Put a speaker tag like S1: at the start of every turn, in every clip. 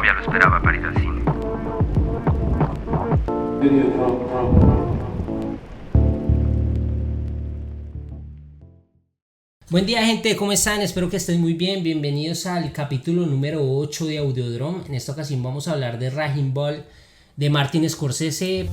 S1: novia lo esperaba para ir al cine.
S2: Buen día, gente, ¿cómo están? Espero que estén muy bien. Bienvenidos al capítulo número 8 de Audiodrome. En esta ocasión vamos a hablar de Raging Bull de Martin Scorsese.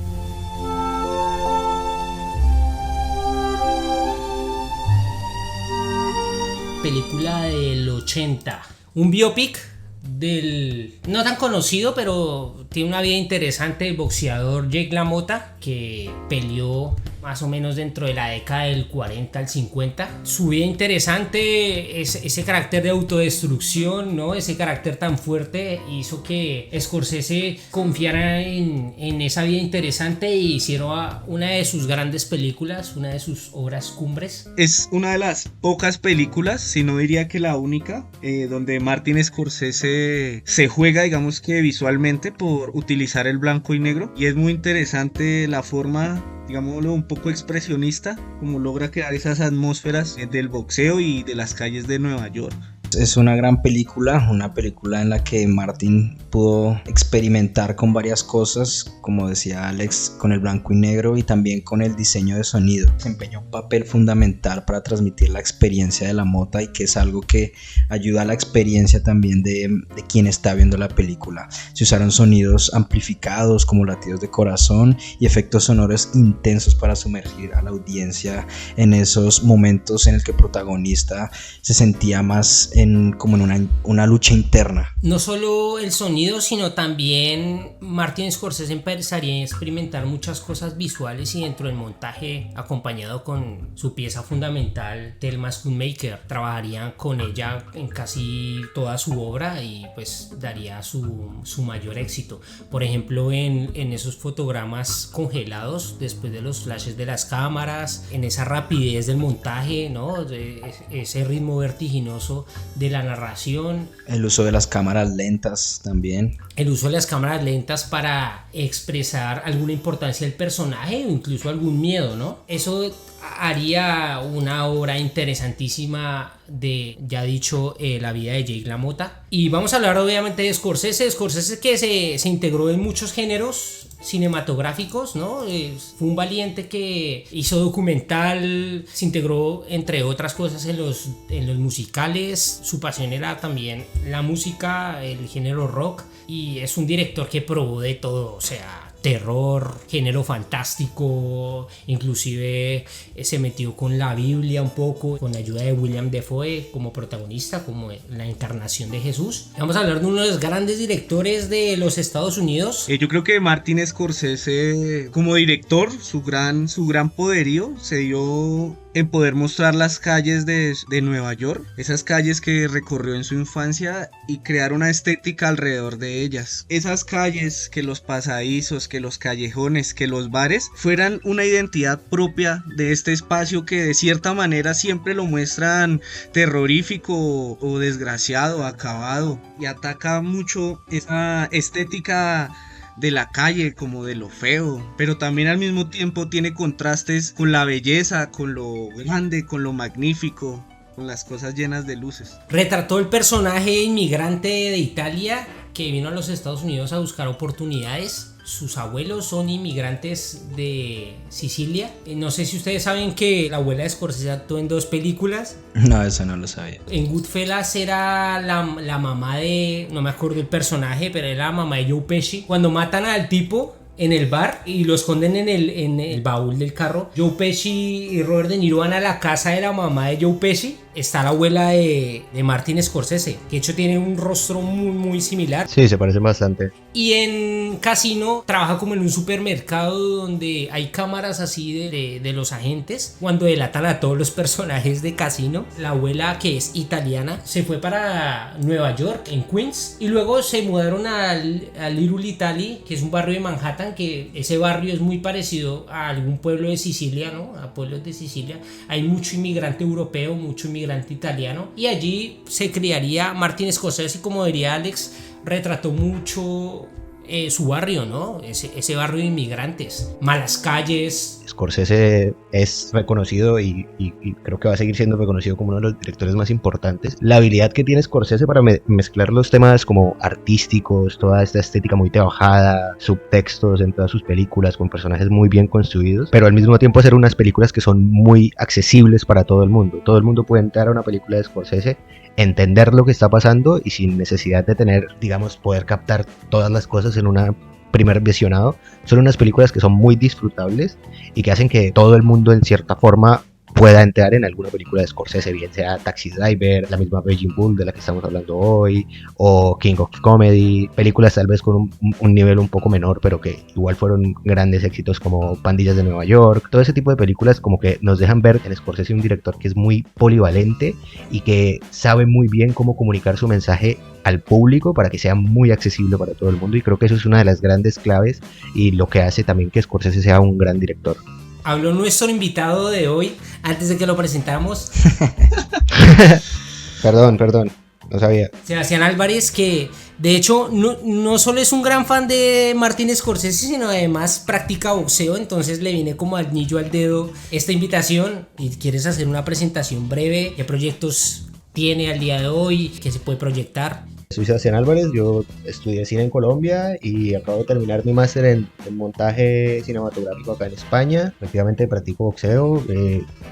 S2: Película del 80. Un biopic del no tan conocido, pero tiene una vida interesante, el boxeador Jake LaMotta, que peleó más o menos dentro de la década del 40 al 50. Su vida interesante, ese carácter de autodestrucción, ¿no? Ese carácter tan fuerte hizo que Scorsese confiara en esa vida interesante e hiciera una de sus grandes películas, una de sus obras cumbres.
S3: Es una de las pocas películas, si no diría que la única, donde Martin Scorsese se juega, digamos que visualmente, por utilizar el blanco y negro, y es muy interesante la forma, digámoslo, un poco expresionista, como logra crear esas atmósferas del boxeo y de las calles de Nueva York.
S4: Es una gran película, una película en la que Martin pudo experimentar con varias cosas, como decía Alex, con el blanco y negro y también con el diseño de sonido. Desempeñó un papel fundamental para transmitir la experiencia de LaMotta, y que es algo que ayuda a la experiencia también de quien está viendo la película. Se usaron sonidos amplificados como latidos de corazón y efectos sonoros intensos para sumergir a la audiencia en esos momentos en el que el protagonista se sentía más como en una lucha interna.
S2: No solo el sonido, sino también Martin Scorsese empezaría a experimentar muchas cosas visuales y dentro del montaje, acompañado con su pieza fundamental Thelma Schoonmaker. Trabajarían con ella en casi toda su obra y pues daría su mayor éxito. Por ejemplo, en esos fotogramas congelados después de los flashes de las cámaras, en esa rapidez del montaje, ¿no? Ese ritmo vertiginoso de la narración,
S4: el uso de las cámaras lentas también,
S2: el uso de las cámaras lentas para expresar alguna importancia del personaje o incluso algún miedo, ¿no? Eso haría una obra interesantísima de, ya dicho, la vida de Jake LaMotta. Y vamos a hablar obviamente de Scorsese que se integró en muchos géneros cinematográficos, ¿no? Fue un valiente que hizo documental, se integró entre otras cosas en los musicales. Su pasión era también la música, el género rock, y es un director que probó de todo, o sea, terror, género fantástico, inclusive se metió con la Biblia un poco, con la ayuda de William Dafoe como protagonista, como la encarnación de Jesús. Vamos a hablar de uno de los grandes directores de los Estados Unidos.
S3: Yo creo que Martin Scorsese, como director, su gran poderío se dio en poder mostrar las calles de Nueva York, esas calles que recorrió en su infancia, y crear una estética alrededor de ellas. Esas calles, que los pasadizos, que los callejones, que los bares fueran una identidad propia de este espacio que de cierta manera siempre lo muestran terrorífico o desgraciado, acabado, y ataca mucho esa estética de la calle, como de lo feo, pero también al mismo tiempo tiene contrastes con la belleza, con lo grande, con lo magnífico, con las cosas llenas de luces.
S2: Retrató el personaje inmigrante de Italia que vino a los Estados Unidos a buscar oportunidades. Sus abuelos son inmigrantes de Sicilia. No sé si ustedes saben que la abuela de Scorsese actuó en 2 películas.
S4: No, eso no lo sabía.
S2: En Goodfellas era la mamá de... no me acuerdo el personaje, pero era la mamá de Joe Pesci. Cuando matan al tipo en el bar y lo esconden en el baúl del carro, Joe Pesci y Robert De Niro van a la casa de la mamá de Joe Pesci. Está la abuela de Martin Scorsese, que de hecho tiene un rostro muy muy similar.
S5: Sí, se parece bastante.
S2: Y en Casino trabaja como en un supermercado donde hay cámaras así de los agentes cuando delatan a todos los personajes de Casino. La abuela, que es italiana, se fue para Nueva York, en Queens, y luego se mudaron a Little Italy, que es un barrio de Manhattan, que ese barrio es muy parecido a algún pueblo de Sicilia, ¿no? A pueblos de Sicilia. Hay mucho inmigrante europeo, mucho inmigrante italiano, y allí se criaría Martin Scorsese. Como diría Alex, retrató mucho su barrio, ¿no? Ese barrio de inmigrantes, malas calles.
S1: Scorsese es reconocido y creo que va a seguir siendo reconocido como uno de los directores más importantes. La habilidad que tiene Scorsese para mezclar los temas como artísticos, toda esta estética muy trabajada, subtextos en todas sus películas con personajes muy bien construidos, pero al mismo tiempo hacer unas películas que son muy accesibles para todo el mundo. Todo el mundo puede entrar a una película de Scorsese, entender lo que está pasando y sin necesidad de tener, digamos, poder captar todas las cosas en una primer visionado. Son unas películas que son muy disfrutables y que hacen que todo el mundo en cierta forma pueda entrar en alguna película de Scorsese, bien sea Taxi Driver, la misma Raging Bull de la que estamos hablando hoy, o King of Comedy, películas tal vez con un nivel un poco menor, pero que igual fueron grandes éxitos como Pandillas de Nueva York. Todo ese tipo de películas como que nos dejan ver en Scorsese un director que es muy polivalente y que sabe muy bien cómo comunicar su mensaje al público para que sea muy accesible para todo el mundo, y creo que eso es una de las grandes claves y lo que hace también que Scorsese sea un gran director.
S2: Habló nuestro invitado de hoy antes de que lo presentáramos.
S1: Perdón, no sabía.
S2: Sebastián Álvarez, que de hecho no solo es un gran fan de Martin Scorsese, sino además practica boxeo, entonces le viene como anillo al dedo esta invitación. Y quieres hacer una presentación breve, ¿qué proyectos tiene al día de hoy? ¿Qué se puede proyectar?
S1: Soy Sebastián Álvarez, yo estudié cine en Colombia y acabo de terminar mi máster en montaje cinematográfico acá en España. Efectivamente practico boxeo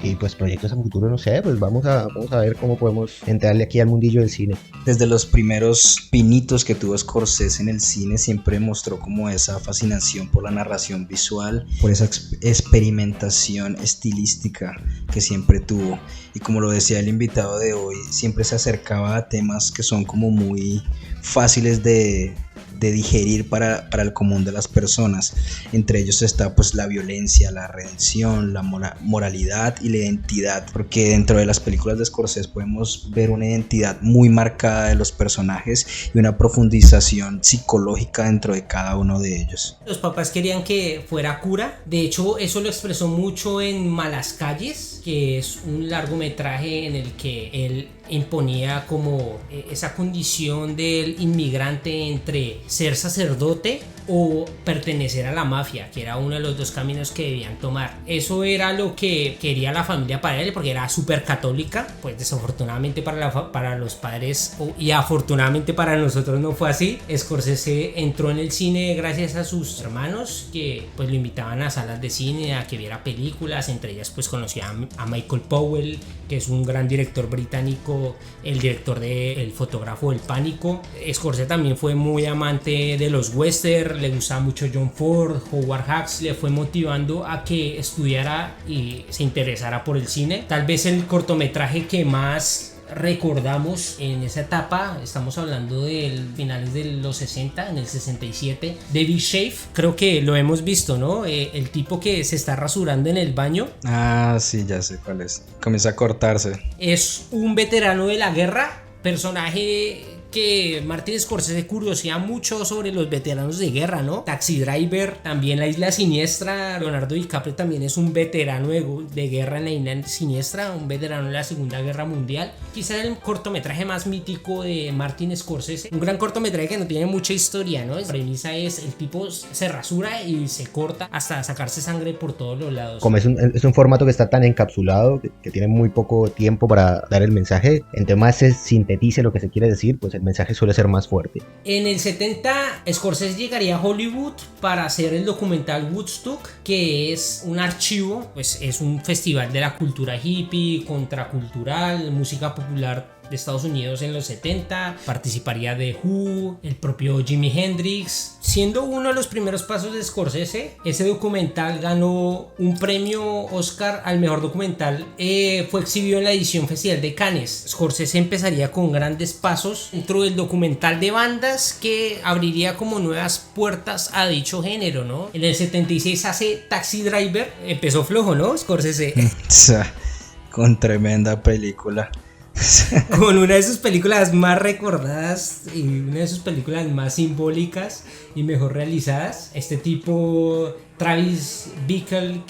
S1: y pues proyectos a futuro, no sé, pues vamos a ver cómo podemos entrarle aquí al mundillo del cine.
S4: Desde los primeros pinitos que tuvo Scorsese en el cine siempre mostró como esa fascinación por la narración visual, por esa experimentación estilística que siempre tuvo. Y como lo decía el invitado de hoy, siempre se acercaba a temas que son como muy fáciles de digerir para el común de las personas. Entre ellos está pues la violencia, la redención, la moralidad y la identidad, porque dentro de las películas de Scorsese podemos ver una identidad muy marcada de los personajes y una profundización psicológica dentro de cada uno de ellos.
S2: Los papás querían que fuera cura, de hecho eso lo expresó mucho en Malas Calles, que es un largometraje en el que él imponía como esa condición del inmigrante entre ser sacerdote o pertenecer a la mafia, que era uno de los dos caminos que debían tomar. Eso era lo que quería la familia para él, porque era súper católica. Pues desafortunadamente para los padres y afortunadamente para nosotros no fue así. Scorsese entró en el cine gracias a sus hermanos, que pues lo invitaban a salas de cine a que viera películas. Entre ellas pues conocía a Michael Powell, que es un gran director británico, el director de El fotógrafo del pánico. Scorsese también fue muy amante de los western, le gustaba mucho John Ford, Howard Hawks, le fue motivando a que estudiara y se interesara por el cine. Tal vez el cortometraje que más recordamos en esa etapa, estamos hablando de finales de los 60, en el 67, David Shave, creo que lo hemos visto, ¿no? El tipo que se está rasurando en el baño.
S4: Ah, sí, ya sé cuál es. Comienza a cortarse.
S2: Es un veterano de la guerra, personaje que Martin Scorsese curiosidad mucho sobre los veteranos de guerra, ¿no? Taxi Driver, también La Isla Siniestra. Leonardo DiCaprio también es un veterano de guerra en La Isla Siniestra, un veterano de la Segunda Guerra Mundial. Quizás el cortometraje más mítico de Martin Scorsese, un gran cortometraje que no tiene mucha historia, ¿no? La premisa es el tipo se rasura y se corta hasta sacarse sangre por todos los lados.
S1: Como es un formato que está tan encapsulado, que tiene muy poco tiempo para dar el mensaje, entre más se sintetice lo que se quiere decir, pues el mensaje suele ser más fuerte.
S2: En el 70 Scorsese llegaría a Hollywood para hacer el documental Woodstock, que es un archivo, pues es un festival de la cultura hippie, contracultural, música popular de Estados Unidos en los 70. Participaría The Who, el propio Jimi Hendrix. Siendo uno de los primeros pasos de Scorsese, ese documental ganó un premio Oscar al mejor documental. Fue exhibido en la edición Festival de Cannes. Scorsese empezaría con grandes pasos dentro del documental de bandas, que abriría como nuevas puertas a dicho género, ¿no? En el 76 hace Taxi Driver. Empezó flojo, ¿no? Scorsese.
S4: Con tremenda película.
S2: Con una de sus películas más recordadas y una de sus películas más simbólicas y mejor realizadas. Este tipo, Travis Bickle,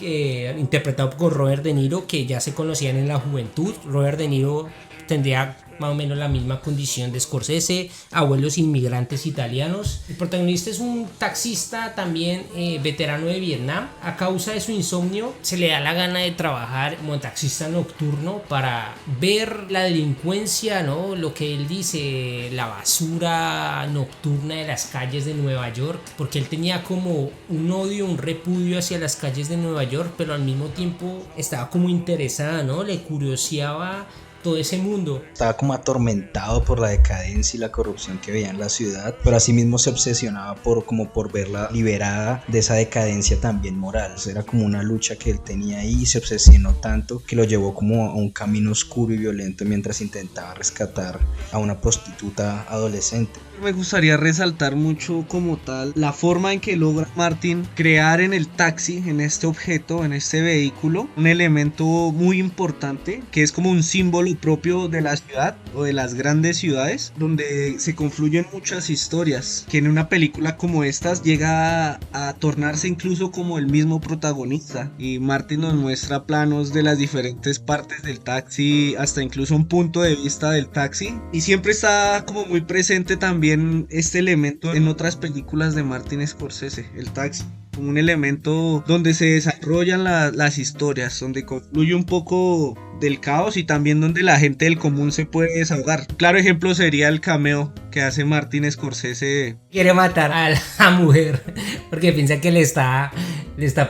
S2: interpretado por Robert De Niro, que ya se conocían en la juventud. Robert De Niro tendría más o menos la misma condición de Scorsese, abuelos inmigrantes italianos. El protagonista es un taxista también veterano de Vietnam. A causa de su insomnio se le da la gana de trabajar como taxista nocturno para ver la delincuencia, ¿no? Lo que él dice, la basura nocturna de las calles de Nueva York, porque él tenía como un odio, un repudio hacia las calles de Nueva York, pero al mismo tiempo estaba como interesada, ¿no? Le curioseaba todo ese mundo.
S4: Estaba como atormentado por la decadencia y la corrupción que veía en la ciudad, pero asimismo se obsesionaba por verla liberada de esa decadencia también moral. O sea, era como una lucha que él tenía ahí y se obsesionó tanto que lo llevó como a un camino oscuro y violento mientras intentaba rescatar a una prostituta adolescente.
S3: Me gustaría resaltar mucho como tal la forma en que logra Martin crear en el taxi, en este objeto, en este vehículo, un elemento muy importante que es como un símbolo propio de la ciudad o de las grandes ciudades, donde se confluyen muchas historias, que en una película como estas llega a tornarse incluso como el mismo protagonista, y Martin nos muestra planos de las diferentes partes del taxi, hasta incluso un punto de vista del taxi, y siempre está como muy presente también este elemento en otras películas de Martin Scorsese, el taxi, como un elemento donde se desarrollan las historias, donde concluye un poco del caos y también donde la gente del común se puede desahogar. Claro ejemplo sería el cameo que hace Martin Scorsese.
S2: Quiere matar a la mujer porque piensa que le está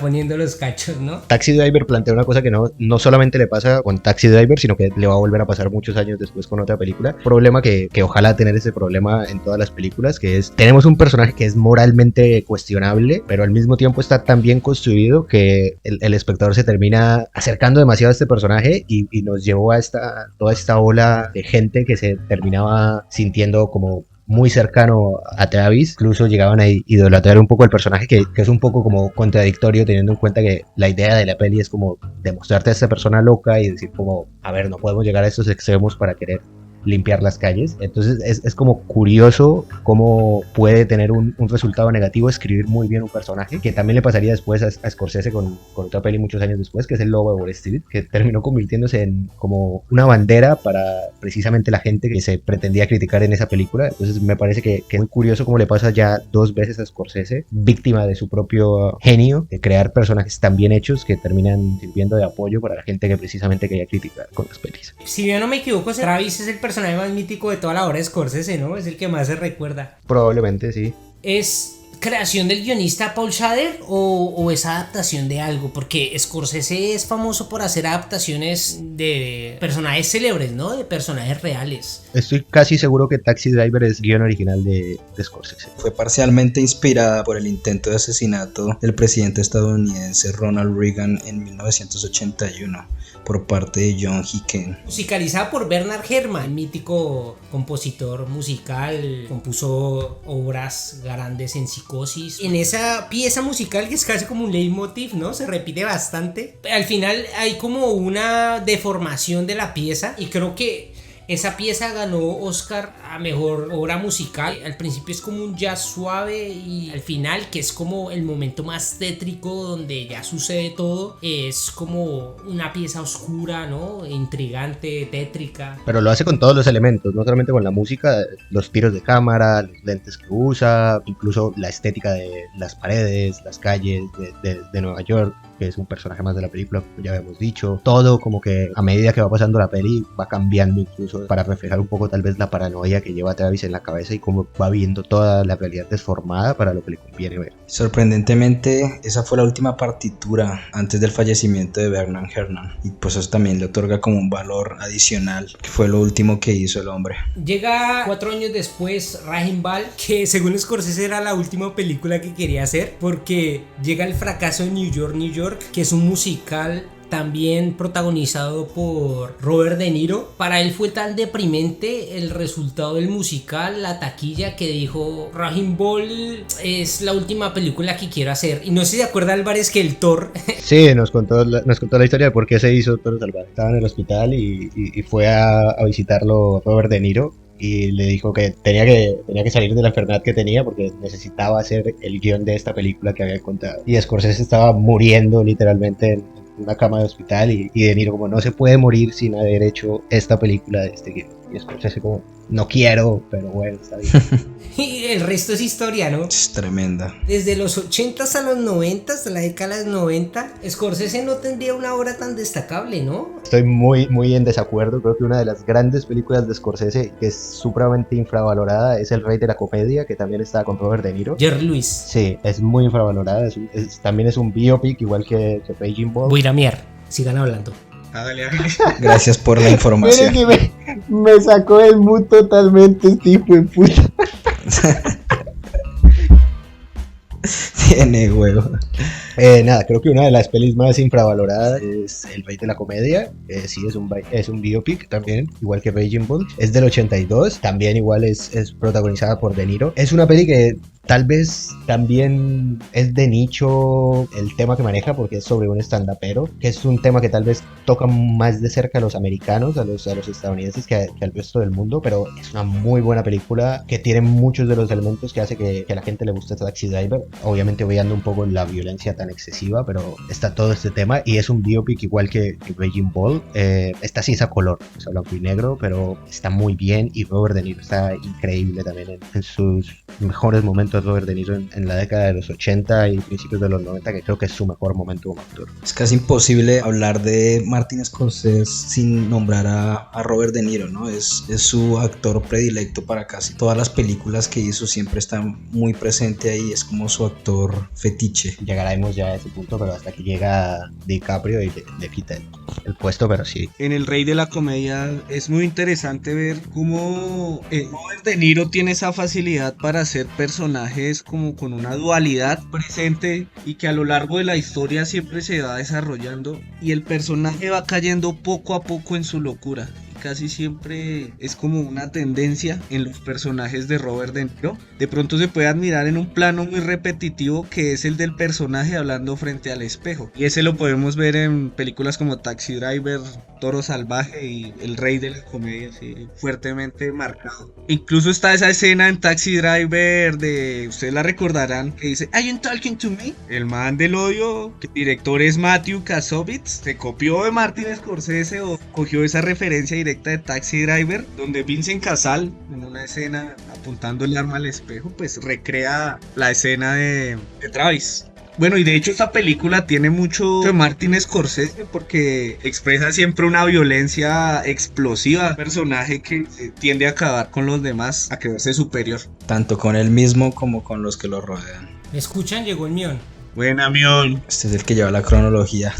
S2: poniendo los cachos, ¿no?
S1: Taxi Driver plantea una cosa que no solamente le pasa con Taxi Driver, sino que le va a volver a pasar muchos años después con otra película. Problema que ojalá tener ese problema en todas las películas, que es, tenemos un personaje que es moralmente cuestionable, pero al mismo tiempo está tan bien construido que el espectador se termina acercando demasiado a este personaje y nos llevó a toda esta ola de gente que se terminaba sintiendo como muy cercano a Travis. Incluso llegaban a idolatrar un poco el personaje, que es un poco como contradictorio, teniendo en cuenta que la idea de la peli es como demostrarte a esta persona loca y decir como, a ver, no podemos llegar a estos extremos para querer limpiar las calles. Entonces es como curioso cómo puede tener un resultado negativo escribir muy bien un personaje, que también le pasaría después a Scorsese con otra peli muchos años después, que es El Lobo de Wall Street, que terminó convirtiéndose en como una bandera para precisamente la gente que se pretendía criticar en esa película. Entonces me parece que es muy curioso cómo le pasa ya 2 veces a Scorsese, víctima de su propio genio de crear personajes tan bien hechos que terminan sirviendo de apoyo para la gente que precisamente quería criticar con las pelis.
S2: Si yo no me equivoco, Travis es el personaje más mítico de toda la obra de Scorsese, ¿no? Es el que más se recuerda.
S1: Probablemente sí.
S2: ¿Es creación del guionista Paul Schrader o es adaptación de algo? Porque Scorsese es famoso por hacer adaptaciones de personajes célebres, ¿no? De personajes reales.
S1: Estoy casi seguro que Taxi Driver es guión original de Scorsese.
S4: Fue parcialmente inspirada por el intento de asesinato del presidente estadounidense Ronald Reagan en 1981 por parte de John Hicken.
S2: Musicalizada por Bernard Herrmann, mítico compositor musical, compuso obras grandes en Psicosis. En esa pieza musical que es casi como un leitmotiv, ¿no? Se repite bastante. Al final hay como una deformación de la pieza y creo que esa pieza ganó Oscar a mejor obra musical. Al principio es como un jazz suave y al final, que es como el momento más tétrico donde ya sucede todo, es como una pieza oscura, ¿no? Intrigante, tétrica.
S1: Pero lo hace con todos los elementos, no solamente con la música, los tiros de cámara, los lentes que usa, incluso la estética de las paredes, las calles de Nueva York, que es un personaje más de la película, como ya habíamos dicho. Todo como que a medida que va pasando la peli va cambiando, incluso para reflejar un poco tal vez la paranoia que lleva Travis en la cabeza y cómo va viendo toda la realidad desformada para lo que le conviene ver.
S4: Sorprendentemente, esa fue la última partitura antes del fallecimiento de Bernard Herrmann, y pues eso también le otorga como un valor adicional, que fue lo último que hizo el hombre.
S2: Llega 4 años después Raheem Ball, que según Scorsese era la última película que quería hacer, porque llega El fracaso en New York, New York, que es un musical también protagonizado por Robert De Niro. Para él fue tan deprimente el resultado del musical, la taquilla, que dijo: Raheem Ball es la última película que quiero hacer. Y no sé si se acuerda Álvarez que el Thor...
S1: Sí, nos contó la historia de por qué se hizo Toro Salvaje. Estaba en el hospital y fue a visitarlo Robert De Niro. Y le dijo que tenía que salir de la enfermedad que tenía porque necesitaba hacer el guión de esta película que había contado. Y Scorsese estaba muriendo literalmente en una cama de hospital y De Niro como no se puede morir sin haber hecho esta película de este guion. Y Scorsese como no quiero, pero bueno, está bien.
S2: Y el resto es historia, ¿no?
S4: Es tremenda.
S2: Desde los 80s a los 90s, de la década de los 90, Scorsese no tendría una obra tan destacable, ¿no?
S1: Estoy muy en desacuerdo. Creo que una de las grandes películas de Scorsese que es supremamente infravalorada es El Rey de la Comedia, que también está con Robert De Niro.
S2: Jerry Lewis.
S1: Sí, es muy infravalorada. También es un biopic igual que Raging Bull.
S2: Voy a ir a miar, sigan hablando.
S3: Dale.
S4: Gracias por la información.
S1: Miren que me sacó del mood totalmente este hijo de puta.
S4: Tiene huevo.
S1: Nada, creo que una de las pelis más infravaloradas es El Rey de la Comedia. Sí, es un biopic también, igual que Raging Bull. Es del 82, también igual es protagonizada por De Niro. Es una peli que tal vez también es de nicho el tema que maneja, porque es sobre un stand-upero, que es un tema que tal vez toca más de cerca a los americanos, a los estadounidenses que al resto del mundo, pero es una muy buena película que tiene muchos de los elementos que hace que a la gente le guste Taxi Driver. Obviamente obviando un poco la violencia tan excesiva, pero está todo este tema y es un biopic igual que Raging Bull. Esta sí es a color, es a blanco y negro, pero está muy bien y Robert De Niro está increíble también en sus mejores momentos. Robert De Niro en la década de los 80 y principios de los 90, que creo que es su mejor momento como actor.
S4: Es casi imposible hablar de Martin Scorsese sin nombrar a Robert De Niro, ¿no? Es su actor predilecto para casi todas las películas que hizo, siempre está muy presente ahí, es como su actor fetiche.
S1: Llegaremos ya a ese punto, pero hasta que llega DiCaprio y le quita el puesto, pero sí.
S3: En El Rey de la Comedia es muy interesante ver cómo Robert De Niro tiene esa facilidad para hacer personajes como con una dualidad presente y que a lo largo de la historia siempre se va desarrollando y el personaje va cayendo poco a poco en su locura. Casi siempre es como una tendencia en los personajes de Robert De Niro. De pronto se puede admirar en un plano muy repetitivo que es el del personaje hablando frente al espejo. Y ese lo podemos ver en películas como Taxi Driver, Toro Salvaje y El Rey de la Comedia, así, fuertemente marcado. Incluso está esa escena en Taxi Driver de, ustedes la recordarán, que dice "Are you talking to me?". El man del odio, que el director es Matthew Kassovitz, se copió de Martin Scorsese o cogió esa referencia directa de Taxi Driver, donde Vincent Cassel en una escena apuntando el arma al espejo pues recrea la escena de Travis. Bueno, y de hecho esta película tiene mucho de Martin Scorsese porque expresa siempre una violencia explosiva, un personaje que tiende a acabar con los demás, a creerse superior,
S4: tanto con él mismo como con los que lo rodean.
S2: ¿Me escuchan? Llegó el mión.
S3: Buena, mión.
S4: Este es el que lleva la cronología.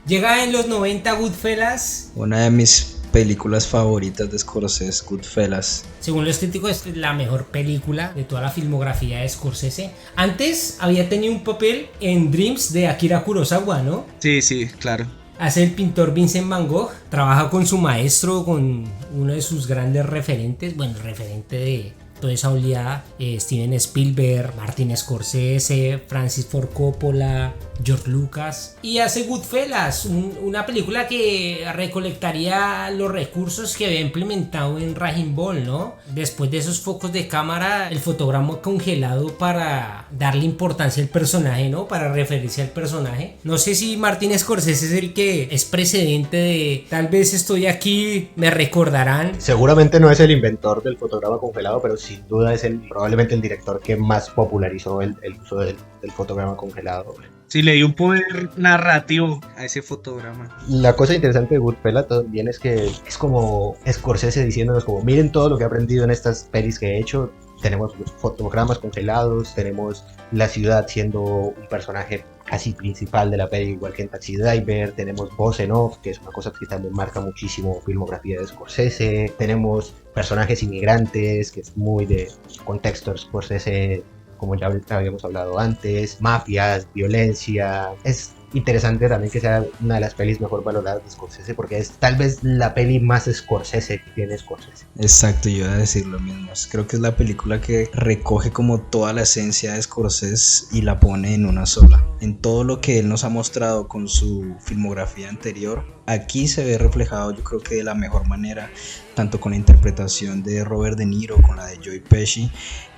S2: Llega en los 90 Goodfellas.
S4: Una de mis películas favoritas de Scorsese, Goodfellas.
S2: Según los críticos es la mejor película de toda la filmografía de Scorsese. Antes había tenido un papel en Dreams de Akira Kurosawa, ¿no?
S3: Sí, claro.
S2: Hace el pintor Vincent Van Gogh, trabaja con su maestro, con uno de sus grandes referentes, bueno, referente de toda esa oleada, Steven Spielberg, Martin Scorsese, Francis Ford Coppola, George Lucas, y hace Goodfellas, una película que recolectaría los recursos que había implementado en Raging Bull, ¿no? Después de esos focos de cámara, el fotograma congelado para darle importancia al personaje, ¿no? Para referirse al personaje. No sé si Martin Scorsese es el que es precedente de tal vez estoy aquí, me recordarán.
S1: Seguramente no es el inventor del fotograma congelado, pero sin duda es probablemente el director que más popularizó el uso del fotograma congelado.
S3: Sí, le dio un poder narrativo a ese fotograma.
S1: La cosa interesante de Goodfellas también es que es como Scorsese diciéndonos como miren todo lo que he aprendido en estas pelis que he hecho. Tenemos los fotogramas congelados, tenemos la ciudad siendo un personaje casi principal de la peli, igual que en Taxi Driver. Tenemos voz en off, que es una cosa que también marca muchísimo filmografía de Scorsese. Tenemos personajes inmigrantes, que es muy de contexto de Scorsese, como ya habíamos hablado antes, mafias, violencia. Es interesante también que sea una de las pelis mejor valoradas de Scorsese, porque es tal vez la peli más Scorsese que tiene Scorsese.
S4: Exacto, yo iba a decir lo mismo. Creo que es la película que recoge como toda la esencia de Scorsese y la pone en una sola. en todo lo que él nos ha mostrado con su filmografía anterior, aquí se ve reflejado, yo creo que de la mejor manera, tanto con la interpretación de Robert De Niro, con la de Joe Pesci,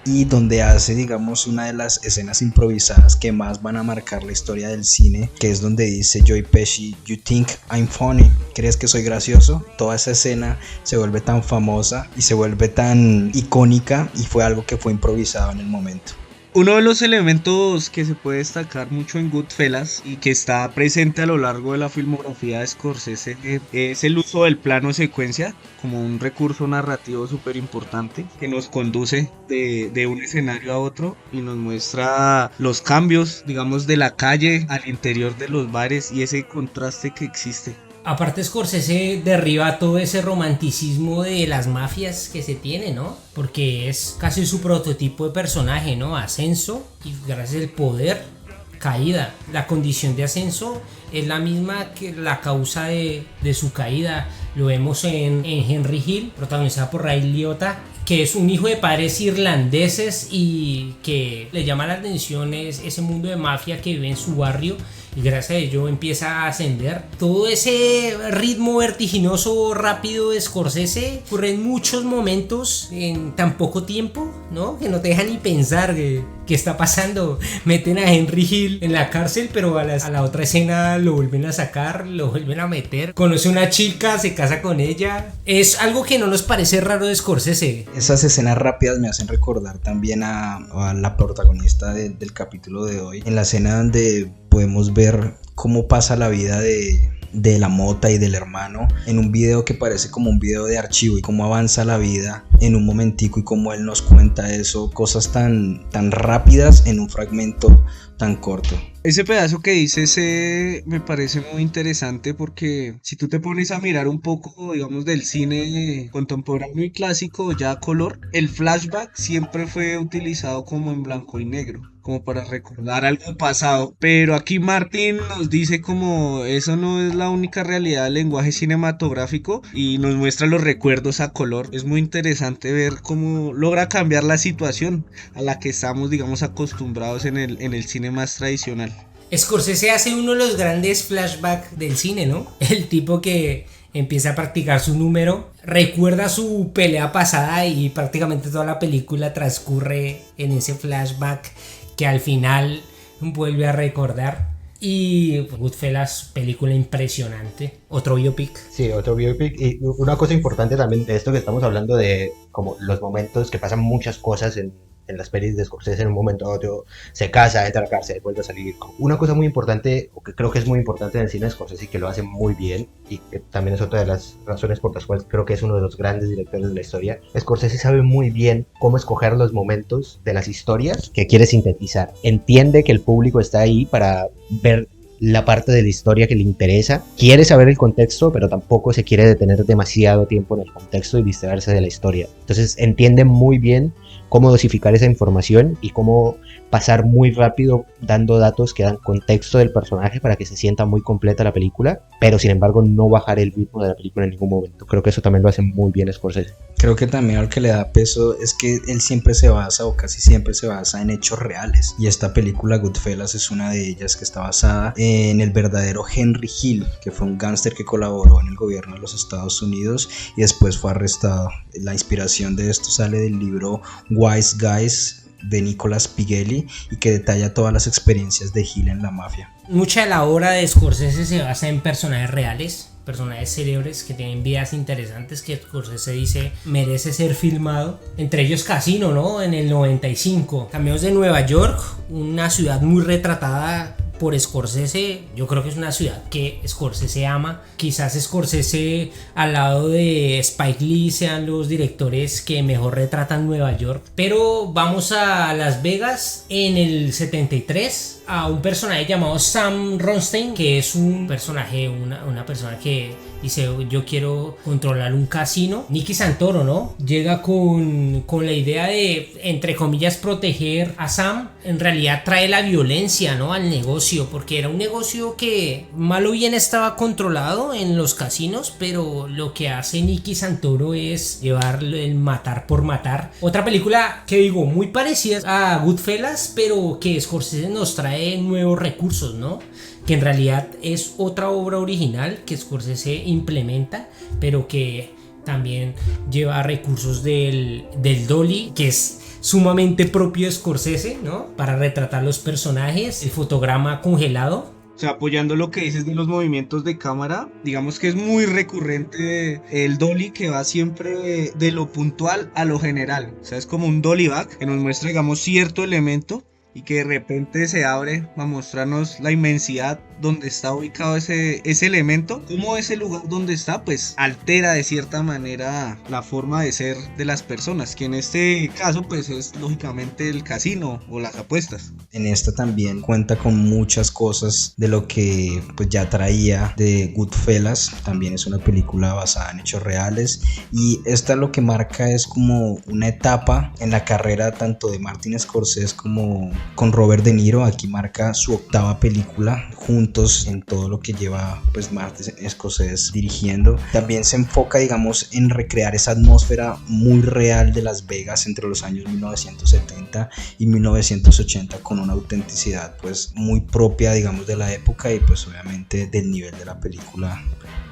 S4: y donde hace, digamos, una de las escenas improvisadas que más van a marcar la historia del cine, que es donde dice Joe Pesci: "You think I'm funny", ¿crees que soy gracioso? Toda esa escena se vuelve tan famosa y se vuelve tan icónica, y fue algo que fue improvisado en el momento.
S3: Uno de los elementos que se puede destacar mucho en Goodfellas y que está presente a lo largo de la filmografía de Scorsese es el uso del plano secuencia como un recurso narrativo súper importante que nos conduce de un escenario a otro y nos muestra los cambios, digamos, de la calle al interior de los bares y ese contraste que existe.
S2: Aparte, Scorsese derriba todo ese romanticismo de las mafias que se tiene, ¿no? Porque es casi su prototipo de personaje, ¿no? Ascenso y gracias al poder, caída. La condición de ascenso es la misma que la causa de su caída. Lo vemos en Henry Hill, protagonizada por Ray Liotta, que es un hijo de padres irlandeses y que le llama la atención ese mundo de mafia que vive en su barrio, y gracias a ello empieza a ascender. Todo ese ritmo vertiginoso, rápido de Scorsese ocurre en muchos momentos en tan poco tiempo, ¿no? Que no te deja ni pensar qué está pasando. Meten a Henry Hill en la cárcel, pero a la otra escena lo vuelven a sacar, lo vuelven a meter. Conoce a una chica, se casa con ella. Es algo que no nos parece raro de Scorsese.
S4: Esas escenas rápidas me hacen recordar también a la protagonista del capítulo de hoy, en la escena donde podemos ver cómo pasa la vida de la mota y del hermano en un video que parece como un video de archivo, y cómo avanza la vida en un momentico y cómo él nos cuenta eso, cosas tan rápidas en un fragmento tan corto.
S3: Ese pedazo que dices me parece muy interesante porque si tú te pones a mirar un poco, digamos, del cine contemporáneo y clásico ya a color, el flashback siempre fue utilizado como en blanco y negro, como para recordar algo pasado. Pero aquí Martin nos dice como eso no es la única realidad del lenguaje cinematográfico y nos muestra los recuerdos a color. Es muy interesante ver cómo logra cambiar la situación a la que estamos, digamos, acostumbrados en el cine más tradicional.
S2: Scorsese hace uno de los grandes flashbacks del cine, ¿no? El tipo que empieza a practicar su número, recuerda su pelea pasada y prácticamente toda la película transcurre en ese flashback que al final vuelve a recordar. Y Goodfellas, película impresionante. Otro biopic.
S1: Sí, otro biopic. Y una cosa importante también de esto que estamos hablando, de como los momentos que pasan muchas cosas en las pelis de Scorsese. En un momento a otro se casa, entra a la cárcel, vuelve a salir. Una cosa muy importante, o que creo que es muy importante en el cine de Scorsese y que lo hace muy bien, y que también es otra de las razones por las cuales creo que es uno de los grandes directores de la historia. Scorsese sabe muy bien cómo escoger los momentos de las historias que quiere sintetizar. Entiende que el público está ahí para ver la parte de la historia que le interesa, quiere saber el contexto, pero tampoco se quiere detener demasiado tiempo en el contexto y distraerse de la historia. Entonces entiende muy bien cómo dosificar esa información y cómo pasar muy rápido dando datos que dan contexto del personaje para que se sienta muy completa la película, pero sin embargo no bajar el ritmo de la película en ningún momento. Creo que eso también lo hace muy bien Scorsese.
S4: Creo que también al que le da peso es que él siempre se basa, o casi siempre se basa, en hechos reales, y esta película Goodfellas es una de ellas, que está basada en el verdadero Henry Hill, que fue un gángster que colaboró en el gobierno de los Estados Unidos y después fue arrestado. La inspiración de esto sale del libro Wise Guys de Nicolas Pigelli, y que detalla todas las experiencias de Hill en la mafia.
S2: Mucha de la obra de Scorsese se basa en personajes reales, personajes célebres que tienen vidas interesantes, que Scorsese dice merece ser filmado. Entre ellos Casino, ¿no? En el 95. Cambiamos de Nueva York, una ciudad muy retratada por Scorsese. Yo creo que es una ciudad que Scorsese ama. Quizás Scorsese al lado de Spike Lee sean los directores que mejor retratan Nueva York. Pero vamos a Las Vegas en el 73 a un personaje llamado Sam Ronstein, que es un personaje, una persona que dice yo quiero controlar un casino. Nicky Santoro, ¿no? Llega con la idea de, entre comillas, proteger a Sam. En realidad trae la violencia, ¿no? Al negocio negocio, porque era un negocio que mal o bien estaba controlado en los casinos, pero lo que hace Nicky Santoro es llevar el matar por matar. Otra película que digo muy parecida a Goodfellas, pero que Scorsese nos trae nuevos recursos, ¿no? Que en realidad es otra obra original que Scorsese implementa, pero que también lleva recursos del dolly, que es sumamente propio de Scorsese, ¿no? Para retratar los personajes, el fotograma congelado.
S3: O sea, apoyando lo que dices de los movimientos de cámara, digamos que es muy recurrente el dolly, que va siempre de lo puntual a lo general. O sea, es como un dolly back que nos muestra, digamos, cierto elemento y que de repente se abre a mostrarnos la inmensidad donde está ubicado ese elemento. Como ese lugar donde está, pues altera de cierta manera la forma de ser de las personas, que en este caso pues es lógicamente el casino o las apuestas.
S4: En esta también cuenta con muchas cosas de lo que pues ya traía de Goodfellas. También es una película basada en hechos reales, y esta lo que marca es como una etapa en la carrera tanto de Martin Scorsese como con Robert De Niro. Aquí marca su octava película juntos en todo lo que lleva pues Martin Scorsese dirigiendo. También se enfoca, digamos, en recrear esa atmósfera muy real de Las Vegas entre los años 1970 y 1980, con una autenticidad pues muy propia, digamos, de la época y pues obviamente del nivel de la película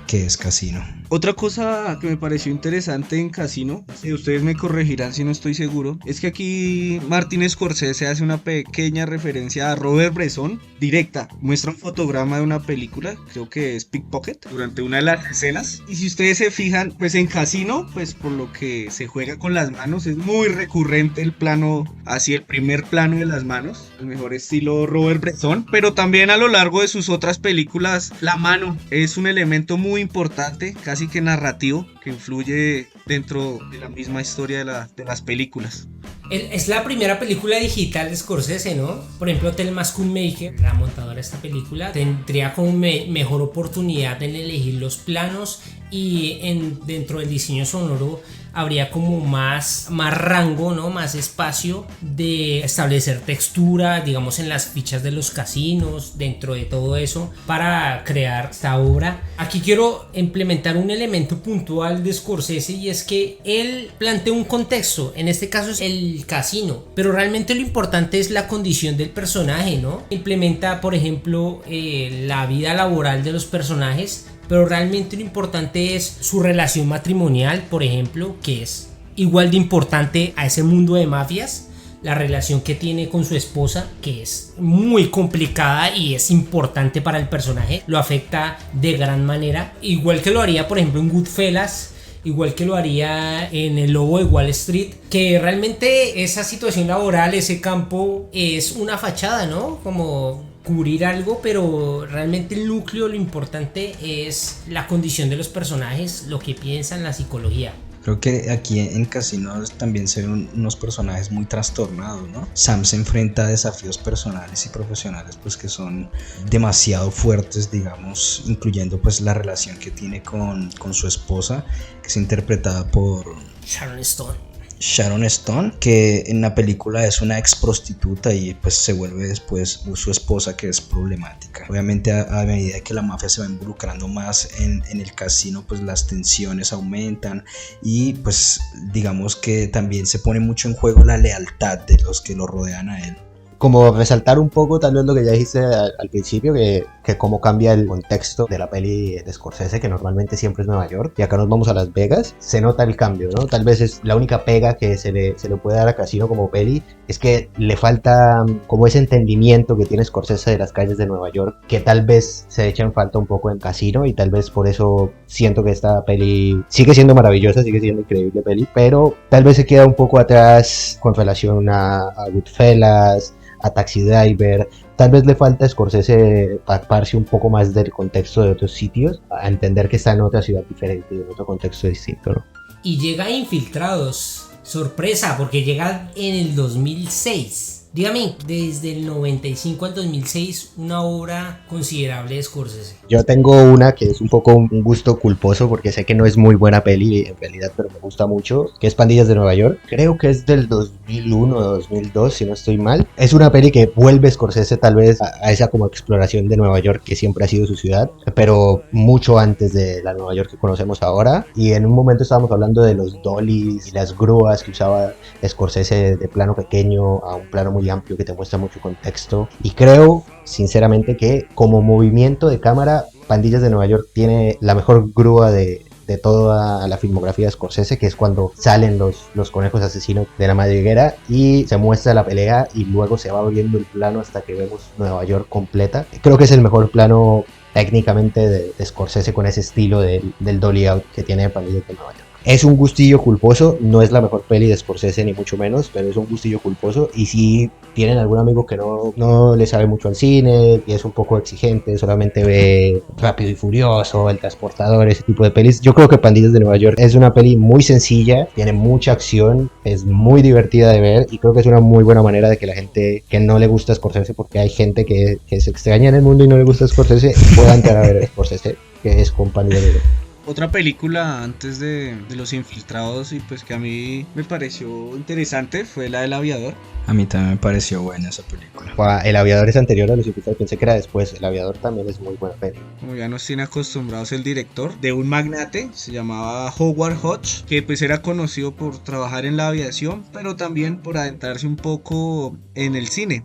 S4: que es Casino.
S3: Otra cosa que me pareció interesante en Casino, y ustedes me corregirán si no estoy seguro, es que aquí Martin Scorsese hace una pequeña referencia a Robert Bresson directa. Muestra un fotograma de una película, creo que es Pickpocket, durante una de las escenas. Y si ustedes se fijan, pues en Casino, pues por lo que se juega con las manos, es muy recurrente el plano, así el primer plano de las manos, el mejor estilo Robert Bresson. Pero también a lo largo de sus otras películas, la mano es un elemento muy importante, casi que narrativo, que influye dentro de la misma historia de las películas.
S2: Es la primera película digital de Scorsese, ¿no? Por ejemplo, Thelma Schoonmaker, la montadora de esta película, tendría como mejor oportunidad en elegir los planos, y dentro del diseño sonoro habría como más rango, ¿no? Más espacio de establecer textura, digamos, en las fichas de los casinos, dentro de todo eso, para crear esta obra. Aquí quiero implementar un elemento puntual de Scorsese, y es que él plantea un contexto, en este caso es el casino, pero realmente lo importante es la condición del personaje, ¿no? Implementa, por ejemplo, la vida laboral de los personajes, pero realmente lo importante es su relación matrimonial, por ejemplo, que es igual de importante a ese mundo de mafias. La relación que tiene con su esposa, que es muy complicada y es importante para el personaje, lo afecta de gran manera, igual que lo haría por ejemplo en Goodfellas, igual que lo haría en El Lobo de Wall Street, que realmente esa situación laboral, ese campo, es una fachada, ¿no? Como cubrir algo, pero realmente el núcleo, lo importante es la condición de los personajes, lo que piensan, la psicología.
S4: Creo que aquí en Casino también se ven unos personajes muy trastornados, ¿no? Sam se enfrenta a desafíos personales y profesionales pues que son demasiado fuertes, digamos, incluyendo pues la relación que tiene con su esposa, que es interpretada por Sharon Stone, que en la película es una ex prostituta y pues se vuelve después su esposa, que es problemática. Obviamente a medida que la mafia se va involucrando más en el casino, pues las tensiones aumentan, y pues digamos que también se pone mucho en juego la lealtad de los que lo rodean a él.
S1: Como resaltar un poco tal vez lo que ya dijiste al principio, que cómo cambia el contexto de la peli de Scorsese, que normalmente siempre es Nueva York, y acá nos vamos a Las Vegas. Se nota el cambio, ¿no? Tal vez es la única pega que se le puede dar a Casino como peli, es que le falta como ese entendimiento que tiene Scorsese de las calles de Nueva York, que tal vez se echa en falta un poco en Casino, y tal vez por eso siento que esta peli sigue siendo maravillosa, sigue siendo increíble peli, pero tal vez se queda un poco atrás con relación a Goodfellas, a Taxi Driver. Tal vez le falta a Scorsese paparse un poco más del contexto de otros sitios, a entender que está en otra ciudad diferente, en otro contexto distinto, ¿no?
S2: Y llega a Infiltrados, sorpresa, porque llega en el 2006. Dígame, desde el 95 al 2006, una obra considerable de Scorsese.
S1: Yo tengo una que es un poco un gusto culposo porque sé que no es muy buena peli en realidad, pero me gusta mucho, que es Pandillas de Nueva York. Creo que es del 2001 o 2002, si no estoy mal. Es una peli que vuelve Scorsese tal vez a esa como exploración de Nueva York que siempre ha sido su ciudad, pero mucho antes de la Nueva York que conocemos ahora. Y en un momento estábamos hablando de los dollies y las grúas que usaba Scorsese de plano pequeño a un plano muy amplio que te muestra mucho contexto, y creo sinceramente que como movimiento de cámara Pandillas de Nueva York tiene la mejor grúa de toda la filmografía de Scorsese, que es cuando salen los conejos asesinos de la madriguera y se muestra la pelea y luego se va abriendo el plano hasta que vemos Nueva York completa. Creo que es el mejor plano técnicamente de Scorsese con ese estilo del dolly out que tiene Pandillas de Nueva York. Es un gustillo culposo, no es la mejor peli de Scorsese ni mucho menos, pero es un gustillo culposo. Y si tienen algún amigo que no le sabe mucho al cine y es un poco exigente, solamente ve Rápido y Furioso, El Transportador, ese tipo de pelis, yo creo que Pandillas de Nueva York es una peli muy sencilla, tiene mucha acción, es muy divertida de ver y creo que es una muy buena manera de que la gente que no le gusta Scorsese, porque hay gente que se extraña en el mundo y no le gusta Scorsese, pueda entrar a ver Scorsese, que es con Pandillas de Nueva York.
S3: Otra película antes de Los Infiltrados y pues que a mí me pareció interesante fue la del Aviador.
S4: A mí también me pareció buena esa película.
S1: El Aviador es anterior a Los Infiltrados, pensé que era después. El Aviador también es muy buena peli.
S3: Como ya nos tiene acostumbrados el director de un magnate, se llamaba Howard Hawks, que pues era conocido por trabajar en la aviación, pero también por adentrarse un poco en el cine.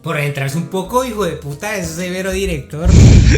S2: Por adentrarse un poco, hijo de puta, es severo director.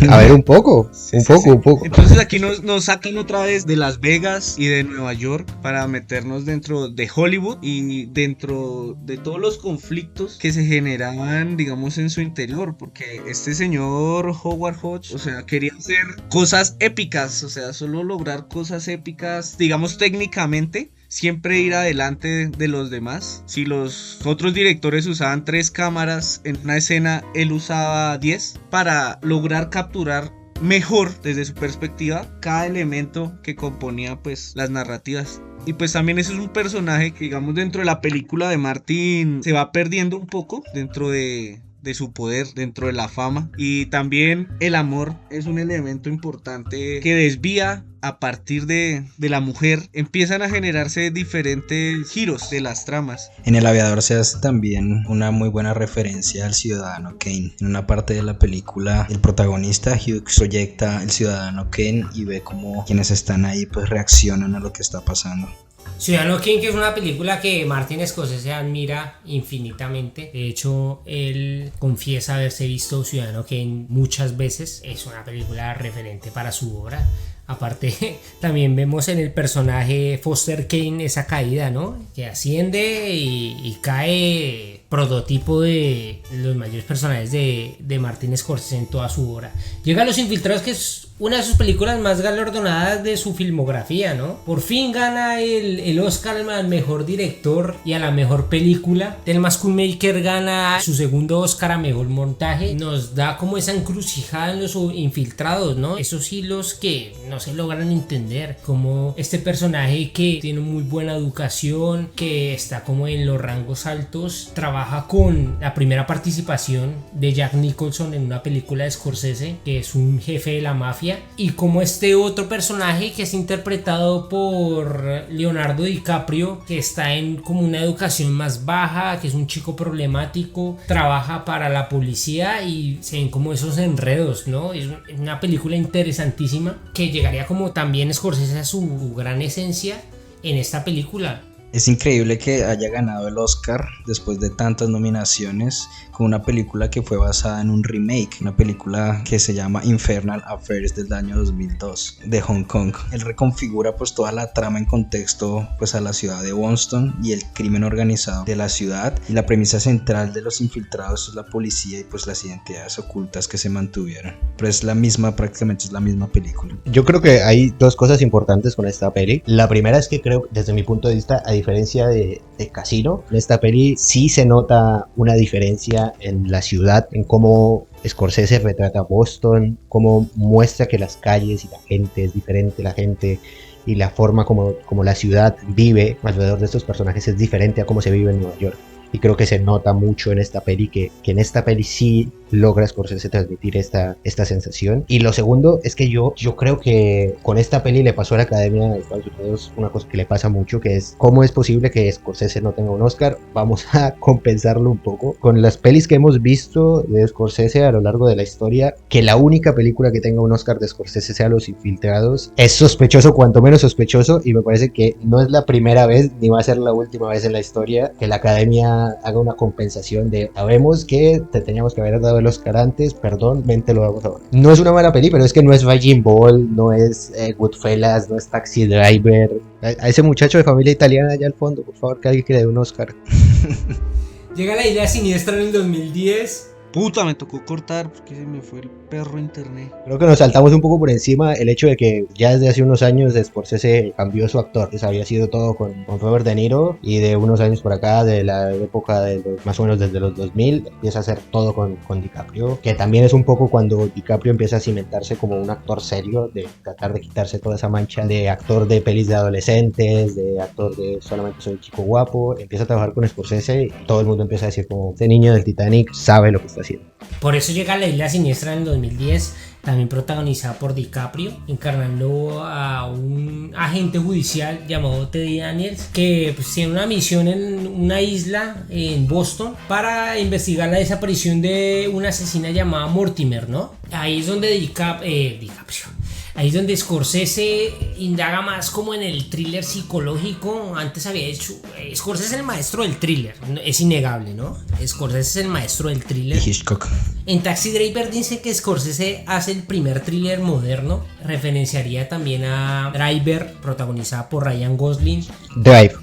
S1: A ver, un poco.
S3: Entonces aquí nos sacan otra vez de Las Vegas y de Nueva York para meternos dentro de Hollywood y dentro de todos los conflictos que se generaban, digamos, en su interior, porque este señor Howard Hawks, o sea, quería hacer cosas épicas, o sea, solo lograr cosas épicas, digamos, técnicamente. Siempre ir adelante de los demás. Si los otros directores usaban 3 cámaras en una escena, él usaba 10 para lograr capturar mejor desde su perspectiva cada elemento que componía pues las narrativas. Y pues también ese es un personaje que, digamos, dentro de la película de Martin se va perdiendo un poco dentro de su poder, dentro de la fama. Y también el amor es un elemento importante que desvía. A partir de la mujer empiezan a generarse diferentes giros de las tramas.
S4: En El Aviador se hace también una muy buena referencia al Ciudadano Kane. En una parte de la película el protagonista Hughes proyecta el Ciudadano Kane y ve cómo quienes están ahí pues reaccionan a lo que está pasando.
S2: Ciudadano Kane, que es una película que Martin Scorsese admira infinitamente. De hecho, él confiesa haberse visto Ciudadano Kane muchas veces. Es una película referente para su obra. Aparte, también vemos en el personaje Foster Kane esa caída, ¿no? Que asciende y cae, prototipo de los mayores personajes de Martin Scorsese en toda su obra. Llega a Los Infiltrados, que es una de sus películas más galardonadas de su filmografía, ¿no? Por fin gana el Oscar al mejor director y a la mejor película. Thelma Schoonmaker gana su segundo Oscar a mejor montaje. Nos da como esa encrucijada en Los Infiltrados, ¿no? Esos hilos que no se logran entender, como este personaje que tiene muy buena educación, que está como en los rangos altos, trabaja con la primera participación de Jack Nicholson en una película de Scorsese, que es un jefe de la mafia, y como este otro personaje que es interpretado por Leonardo DiCaprio, que está en como una educación más baja, que es un chico problemático, trabaja para la policía y se ven como esos enredos, ¿no? Es una película interesantísima que llegaría como también Scorsese a su gran esencia en esta película.
S4: Es increíble que haya ganado el Oscar después de tantas nominaciones con una película que fue basada en un remake, una película que se llama Infernal Affairs del año 2002 de Hong Kong. Él reconfigura pues toda la trama en contexto pues a la ciudad de Boston y el crimen organizado de la ciudad, y la premisa central de Los Infiltrados es la policía y pues las identidades ocultas que se mantuvieron. Pero es la misma, prácticamente es la misma película.
S1: Yo creo que hay dos cosas importantes con esta peli. La primera es que creo, desde mi punto de vista, a diferencia de Casino, en esta peli sí se nota una diferencia en la ciudad, en cómo Scorsese retrata Boston, cómo muestra que las calles y la gente es diferente, la gente y la forma como la ciudad vive alrededor de estos personajes es diferente a cómo se vive en Nueva York. y creo que se nota mucho en esta peli, que en esta peli sí logra Scorsese transmitir esta sensación. Y lo segundo es que yo creo que con esta peli le pasó a la Academia de Estados Unidos una cosa que le pasa mucho, que es cómo es posible que Scorsese no tenga un Oscar. Vamos a compensarlo un poco con las pelis que hemos visto de Scorsese a lo largo de la historia. Que la única película que tenga un Oscar de Scorsese sea Los Infiltrados es sospechoso, cuanto menos sospechoso, y me parece que no es la primera vez ni va a ser la última vez en la historia que la Academia haga una compensación de sabemos que te teníamos que haber dado el Oscar antes, perdón, ven, te lo damos ahora. No es una mala peli, pero es que no es Raging Bull, no es Goodfellas, no es Taxi Driver. A ese muchacho de familia italiana allá al fondo, por favor, que alguien que le dé un Oscar.
S2: Llega La Isla Siniestra en el 2010.
S3: Puta, me tocó cortar porque se me fue el perro internet.
S1: Creo que nos saltamos un poco por encima el hecho de que ya desde hace unos años Scorsese cambió su actor. Pues había sido todo con Robert De Niro, y de unos años por acá, de la época de los, más o menos desde los 2000, empieza a hacer todo con DiCaprio, que también es un poco cuando DiCaprio empieza a cimentarse como un actor serio, de tratar de quitarse toda esa mancha de actor de pelis de adolescentes, de actor de solamente soy chico guapo. Empieza a trabajar con Scorsese y todo el mundo empieza a decir como este niño del Titanic sabe lo que está haciendo.
S2: Por eso llega La Isla Siniestra en el 2010, también protagonizada por DiCaprio, encarnando a un agente judicial llamado Teddy Daniels, que pues, tiene una misión en una isla en Boston para investigar la desaparición de una asesina llamada Mortimer, ¿no? Ahí es donde Ahí es donde Scorsese indaga más como en el thriller psicológico. Antes había hecho... Scorsese es el maestro del thriller, es innegable, ¿no? Scorsese es el maestro del thriller.
S4: Y Hitchcock.
S2: En Taxi Driver dice que Scorsese hace el primer thriller moderno. Referenciaría también a Driver, protagonizada por Ryan Gosling.
S1: Drive.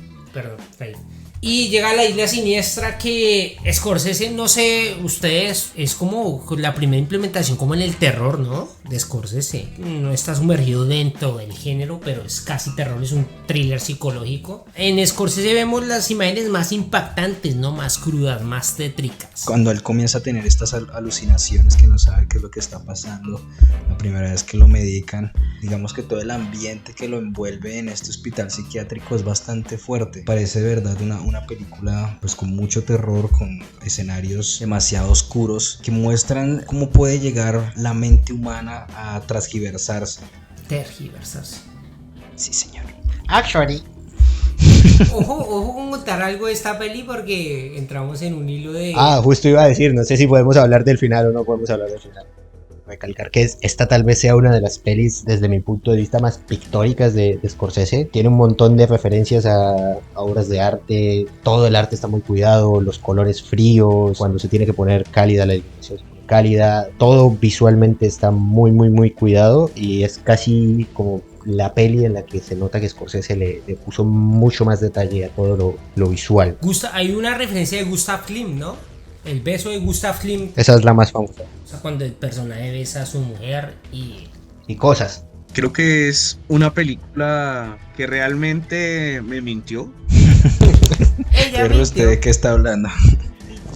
S2: Y llega La Isla Siniestra, que Scorsese, no sé, ustedes, es como la primera implementación como en el terror, ¿no? De Scorsese. No está sumergido dentro del género, pero es casi terror, es un thriller psicológico. En Scorsese vemos las imágenes más impactantes, ¿no? Más crudas, más tétricas.
S4: Cuando él comienza a tener estas alucinaciones que no sabe qué es lo que está pasando, la primera vez que lo medican, digamos que todo el ambiente que lo envuelve en este hospital psiquiátrico es bastante fuerte. Parece de verdad una película pues con mucho terror, con escenarios demasiado oscuros que muestran cómo puede llegar la mente humana a transgiversarse.
S2: Tergiversarse.
S4: Sí, señor.
S1: Actually.
S2: Ojo con contar algo de esta peli porque entramos en un hilo de...
S1: Justo iba a decir, no sé si podemos hablar del final o no podemos hablar del final. Recalcar que esta tal vez sea una de las pelis desde mi punto de vista más pictóricas de Scorsese. Tiene un montón de referencias a obras de arte, todo el arte está muy cuidado, los colores fríos, cuando se tiene que poner cálida la iluminación se pone cálida, todo visualmente está muy cuidado, y es casi como la peli en la que se nota que Scorsese le puso mucho más detalle a todo lo visual.
S2: Hay una referencia de Gustav Klimt, ¿no? El beso de Gustav Klimt.
S1: Esa es la más famosa.
S2: O sea, cuando el personaje besa a su mujer
S1: y cosas.
S3: Creo que es una película que realmente me mintió.
S4: Pero usted de qué está hablando.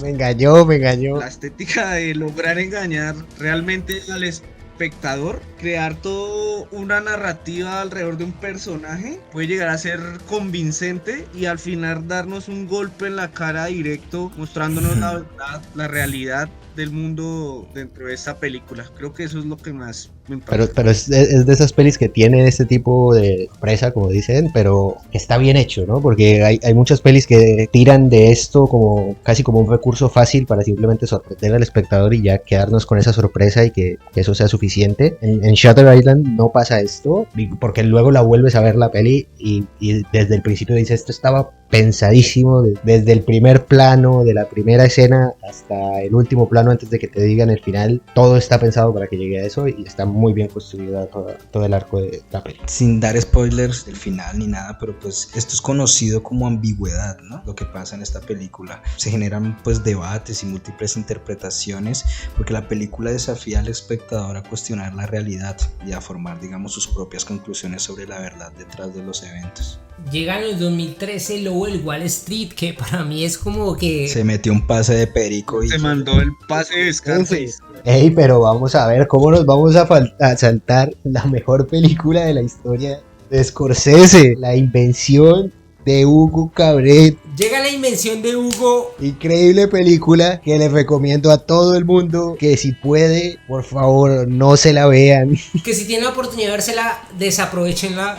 S1: Me engañó.
S3: La estética de lograr engañar realmente al espectador, crear toda una narrativa alrededor de un personaje, puede llegar a ser convincente y al final darnos un golpe en la cara directo, mostrándonos la realidad del mundo dentro de esta película. Creo que eso es lo que más me impacta.
S1: Pero es de esas pelis que tienen este tipo de sorpresa, como dicen, pero que está bien hecho, ¿no? Porque hay muchas pelis que tiran de esto como casi como un recurso fácil para simplemente sorprender al espectador y ya quedarnos con esa sorpresa y que eso sea suficiente. En Shutter Island no pasa esto, porque luego la vuelves a ver la peli y desde el principio dices, esto estaba pensadísimo, desde el primer plano de la primera escena hasta el último plano antes de que te digan el final, todo está pensado para que llegue a eso y está muy bien construida todo el arco de la peli.
S4: Sin dar spoilers del final ni nada, pero pues esto es conocido como ambigüedad, ¿no? Lo que pasa en esta película. Se generan pues debates y múltiples interpretaciones porque la película desafía al espectador a cuestionar la realidad y a formar, digamos, sus propias conclusiones sobre la verdad detrás de los eventos.
S2: Llega en el 2013 Lobo del Wall Street, que para mí es como que...
S4: Se metió un pase de perico y...
S3: Se mandó el pase de Scarface.
S1: Ey, pero vamos a ver cómo nos vamos a saltar la mejor película de la historia de Scorsese, la invención de Hugo Cabret
S2: Llega la invención de Hugo.
S1: Increíble película que les recomiendo a todo el mundo que si puede, por favor, no se la vean.
S2: Que si tienen la oportunidad de vérsela, desaprovechenla.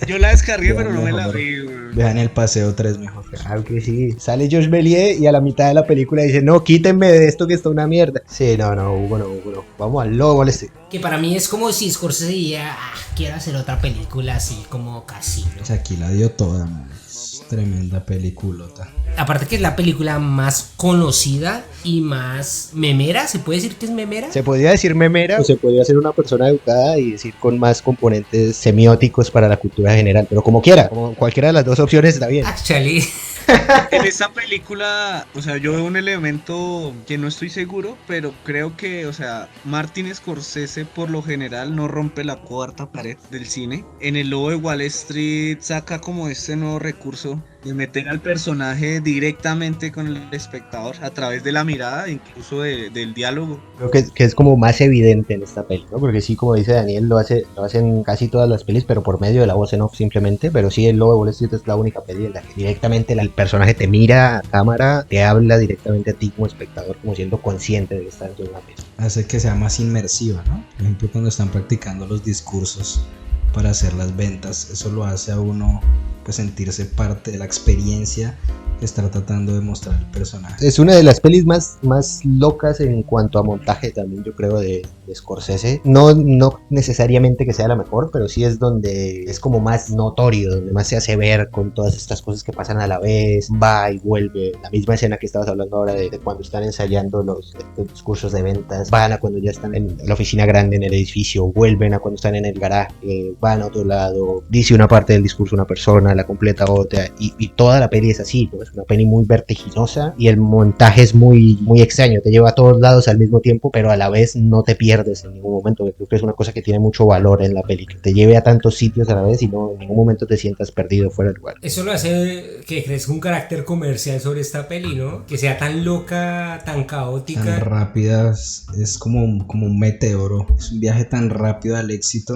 S3: Yo la descargué, pero no me la vi, güey.
S4: Vean el paseo 3 mejor.
S1: Claro que sí. Sale Josh Méliès y a la mitad de la película dice, no, quítenme de esto que está una mierda. Sí, no, Hugo, no. Vamos al lobo,
S2: Que para mí es como si Scorsese dijera, quiero hacer otra película así como Casino.
S4: Aquí la dio toda, man. Es tremenda peliculota.
S2: Aparte que es la película más conocida y más memera, ¿se puede decir que es memera?
S1: Se podría decir memera o se podría ser una persona educada y decir con más componentes semióticos para la cultura general, pero como quiera, como cualquiera de las dos opciones está bien.
S2: Actually.
S3: En esta película, o sea, yo veo un elemento que no estoy seguro, pero creo que, o sea, Martin Scorsese por lo general no rompe la cuarta pared del cine. En El Lobo de Wall Street saca como este nuevo recurso de meter al personaje directamente con el espectador a través de la mirada, incluso del diálogo.
S1: Creo que es como más evidente en esta peli, ¿no? Porque sí, como dice Daniel, lo hacen casi todas las pelis, pero por medio de la voz en off simplemente. Pero sí, El Lobo de Wall Street es la única peli en la que directamente el personaje te mira a cámara, te habla directamente a ti como espectador, como siendo consciente de que estás en una peli.
S4: Hace que sea más inmersiva, ¿no? Por ejemplo, cuando están practicando los discursos para hacer las ventas, eso lo hace a uno pues sentirse parte de la experiencia que está tratando de mostrar el personaje.
S1: Es una de las pelis más locas en cuanto a montaje también, yo creo, de Scorsese. No necesariamente que sea la mejor, pero sí es donde es como más notorio, donde más se hace ver con todas estas cosas que pasan a la vez, va y vuelve. La misma escena que estabas hablando ahora de cuando están ensayando los discursos de ventas, van a cuando ya están en la oficina grande en el edificio, vuelven a cuando están en el garaje, van a otro lado, dice una parte del discurso una persona, la completa otra, y toda la peli es así, ¿no? Es una peli muy vertiginosa y el montaje es muy extraño, te lleva a todos lados al mismo tiempo, pero a la vez no te pierdes en ningún momento. Creo que es una cosa que tiene mucho valor en la peli, que te lleve a tantos sitios a la vez y no en ningún momento te sientas perdido fuera del lugar.
S2: Eso lo hace que crezca un carácter comercial sobre esta peli, ¿no? Que sea tan loca, tan caótica,
S4: tan rápida, es como un meteoro, es un viaje tan rápido al éxito,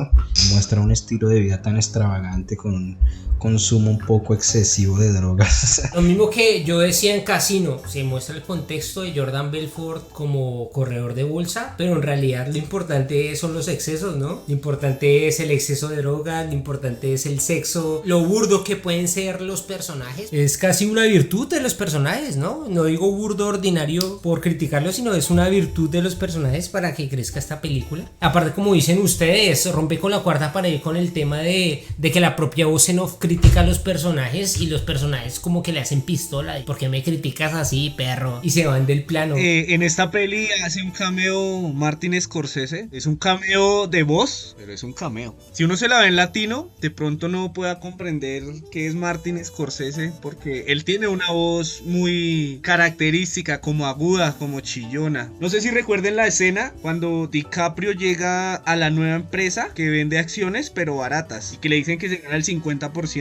S4: muestra un estilo de vida tan extravagante con un consumo un poco excesivo de drogas.
S2: Lo mismo que yo decía en Casino, se muestra el contexto de Jordan Belfort como corredor de bolsa, pero en realidad lo importante son los excesos, ¿no? Lo importante es el exceso de drogas, lo importante es el sexo, lo burdo que pueden ser los personajes. Es casi una virtud de los personajes, ¿no? No digo burdo ordinario por criticarlo, sino es una virtud de los personajes para que crezca esta película. Aparte, como dicen ustedes, rompe con la cuarta pared con el tema de que la propia voz en off critica a los personajes y los personajes como que le hacen pistola. ¿Por qué me criticas así, perro? Y se van del plano.
S3: En esta peli hace un cameo Martin Scorsese. Es un cameo de voz, pero es un cameo. Si uno se la ve en latino, de pronto no pueda comprender qué es Martin Scorsese, porque él tiene una voz muy característica, como aguda, como chillona. No sé si recuerden la escena cuando DiCaprio llega a la nueva empresa que vende acciones, pero baratas, y que le dicen que se gana el 50%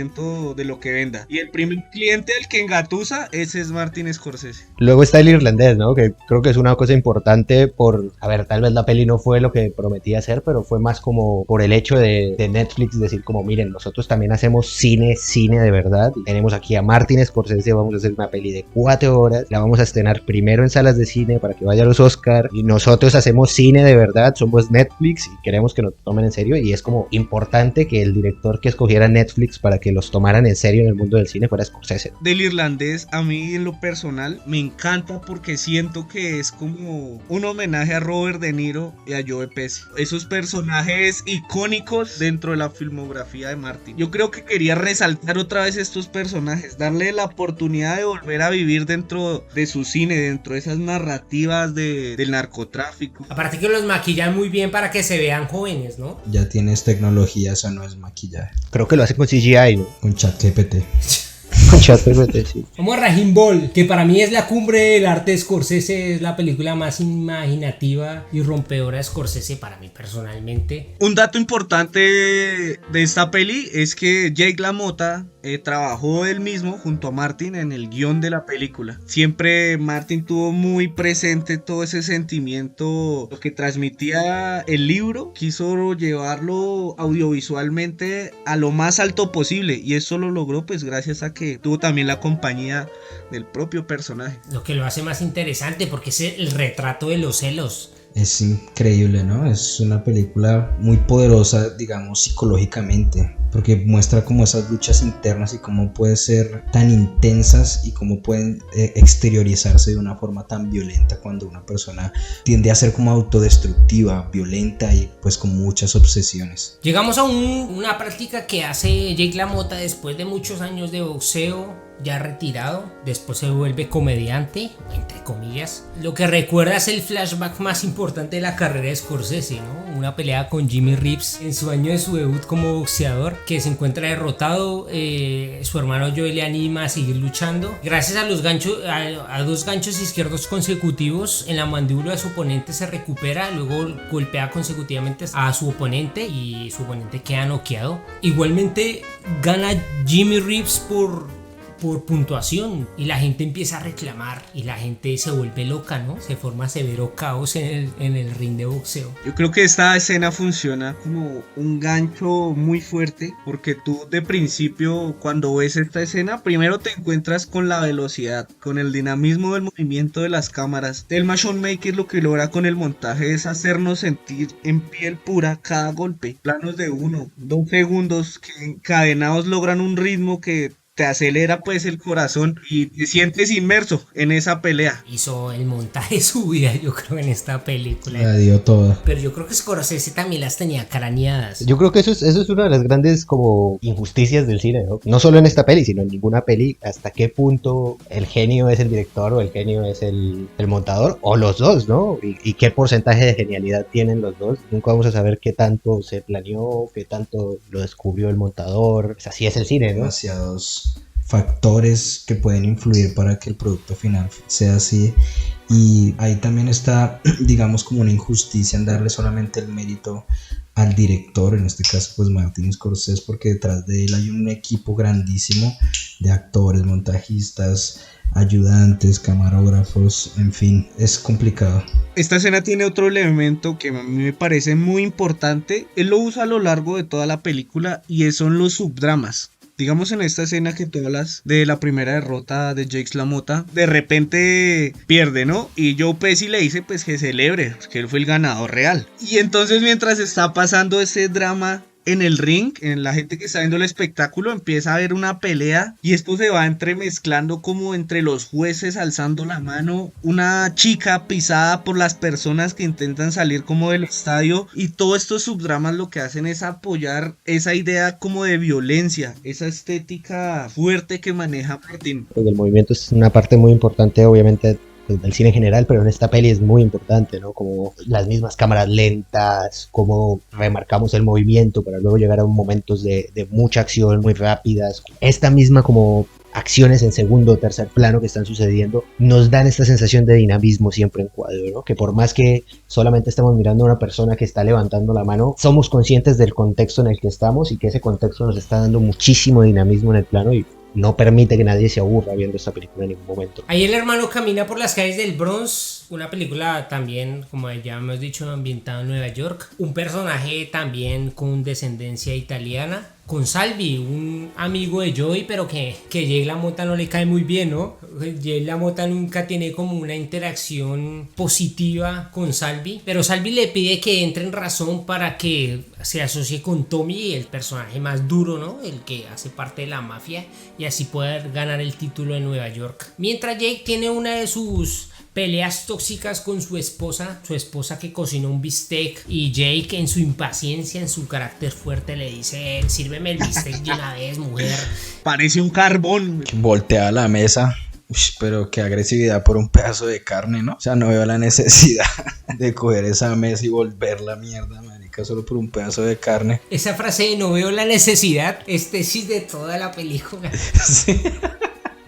S3: de lo que venda. Y el primer cliente al que engatusa, ese es Martin Scorsese.
S1: Luego está el irlandés, ¿no? Que creo que es una cosa importante a ver, tal vez la peli no fue lo que prometía hacer, pero fue más como por el hecho de Netflix decir como, miren, nosotros también hacemos cine de verdad. Y tenemos aquí a Martin Scorsese, vamos a hacer una peli de 4 horas, la vamos a estrenar primero en salas de cine para que vaya a los Oscar, y nosotros hacemos cine de verdad, somos Netflix y queremos que nos tomen en serio, y es como importante que el director que escogiera Netflix para que los tomaran en serio en el mundo del cine fuera Scorsese.
S3: Del irlandés, a mí en lo personal me encanta porque siento que es como un homenaje a Robert De Niro y a Joe Pesci, esos personajes icónicos dentro de la filmografía de Martin. Yo creo que quería resaltar otra vez estos personajes, darle la oportunidad de volver a vivir dentro de su cine, dentro de esas narrativas del narcotráfico.
S2: Aparte que los maquillan muy bien para que se vean jóvenes, ¿no?
S4: Ya tienes tecnología, eso no es maquillaje.
S1: Creo que lo hace con CGI, ¿no?
S4: Con ChatGPT.
S1: Con ChatGPT, sí.
S2: Vamos a Raging Ball, que para mí es la cumbre del arte de Scorsese, es la película más imaginativa y rompedora de Scorsese para mí personalmente.
S3: Un dato importante de esta peli es que Jake LaMotta trabajó él mismo junto a Martin en el guión de la película. Siempre Martin tuvo muy presente todo ese sentimiento, lo que transmitía el libro, quiso llevarlo audiovisualmente a lo más alto posible y eso lo logró pues gracias a que tuvo también la compañía del propio personaje.
S2: Lo que lo hace más interesante porque es el retrato de los celos.
S4: Es increíble, ¿no? Es una película muy poderosa, digamos, psicológicamente, porque muestra como esas luchas internas y cómo pueden ser tan intensas y cómo pueden exteriorizarse de una forma tan violenta cuando una persona tiende a ser como autodestructiva, violenta y pues con muchas obsesiones.
S2: Llegamos a una práctica que hace Jake LaMotta después de muchos años de boxeo, ya retirado, después se vuelve comediante, entre comillas. Lo que recuerda es el flashback más importante de la carrera de Scorsese, ¿no? Una pelea con Jimmy Reeves en su año de su debut como boxeador, que se encuentra derrotado, su hermano Joey le anima a seguir luchando. Gracias a los ganchos, a dos ganchos izquierdos consecutivos en la mandíbula de su oponente se recupera, luego golpea consecutivamente a su oponente y su oponente queda noqueado. Igualmente gana Jimmy Reeves por puntuación y la gente empieza a reclamar y la gente se vuelve loca, ¿no? Se forma severo caos en el ring de boxeo.
S3: Yo creo que esta escena funciona como un gancho muy fuerte porque tú de principio cuando ves esta escena primero te encuentras con la velocidad, con el dinamismo del movimiento de las cámaras. El Motion Maker lo que logra con el montaje es hacernos sentir en piel pura cada golpe. Planos de 1, 2 segundos que encadenados logran un ritmo que te acelera pues el corazón y te sientes inmerso en esa pelea.
S2: Hizo el montaje de su vida, yo creo, en esta película.
S4: La dio toda.
S2: Pero yo creo que Scorsese también las tenía craneadas.
S1: Yo creo que eso es una de las grandes como injusticias del cine, ¿no? No solo en esta peli, sino en ninguna peli. Hasta qué punto el genio es el director o el genio es el montador, o los dos, ¿no? Y qué porcentaje de genialidad tienen los dos. Nunca vamos a saber qué tanto se planeó, qué tanto lo descubrió el montador. O sea, así es el cine, ¿no?
S4: Demasiados factores que pueden influir para que el producto final sea así, y ahí también está, digamos, como una injusticia en darle solamente el mérito al director, en este caso pues Martin Scorsese, porque detrás de él hay un equipo grandísimo de actores, montajistas, ayudantes, camarógrafos, en fin, es complicado.
S3: Esta escena tiene otro elemento que a mí me parece muy importante, él lo usa a lo largo de toda la película y son los subdramas. Digamos en esta escena que tú hablas de la primera derrota de Jake LaMotta, de repente pierde, ¿no? Y Joe Pesci le dice pues que celebre, que él fue el ganador real. Y entonces mientras está pasando ese drama en el ring, en la gente que está viendo el espectáculo, empieza a haber una pelea y esto se va entremezclando como entre los jueces alzando la mano, una chica pisada por las personas que intentan salir como del estadio, y todos estos subdramas lo que hacen es apoyar esa idea como de violencia, esa estética fuerte que maneja Martin.
S1: Pues el movimiento es una parte muy importante, obviamente, del cine en general, pero en esta peli es muy importante, ¿no? Como las mismas cámaras lentas, como remarcamos el movimiento para luego llegar a momentos de mucha acción muy rápidas. Esta misma como acciones en segundo o tercer plano que están sucediendo nos dan esta sensación de dinamismo siempre en cuadro, ¿no? Que por más que solamente estemos mirando a una persona que está levantando la mano, somos conscientes del contexto en el que estamos y que ese contexto nos está dando muchísimo dinamismo en el plano y no permite que nadie se aburra viendo esta película en ningún momento.
S2: Ahí el hermano camina por las calles del Bronx, una película también, como ya hemos dicho, ambientada en Nueva York. Un personaje también con descendencia italiana, con Salvi, un amigo de Joey, pero que Jake LaMotta no le cae muy bien, ¿no? Jake LaMotta nunca tiene como una interacción positiva con Salvi, pero Salvi le pide que entre en razón para que se asocie con Tommy, el personaje más duro, ¿no? El que hace parte de la mafia, y así poder ganar el título de Nueva York. Mientras Jake tiene una de sus peleas tóxicas con su esposa que cocinó un bistec, y Jake en su impaciencia, en su carácter fuerte, le dice: sírveme el bistec de una vez, mujer.
S3: Parece un carbón.
S4: Voltea la mesa. Pero qué agresividad por un pedazo de carne, ¿no? O sea, no veo la necesidad de coger esa mesa y volver la mierda, marica, solo por un pedazo de carne.
S2: Esa frase de "no veo la necesidad" es tesis de toda la película.
S4: Sí.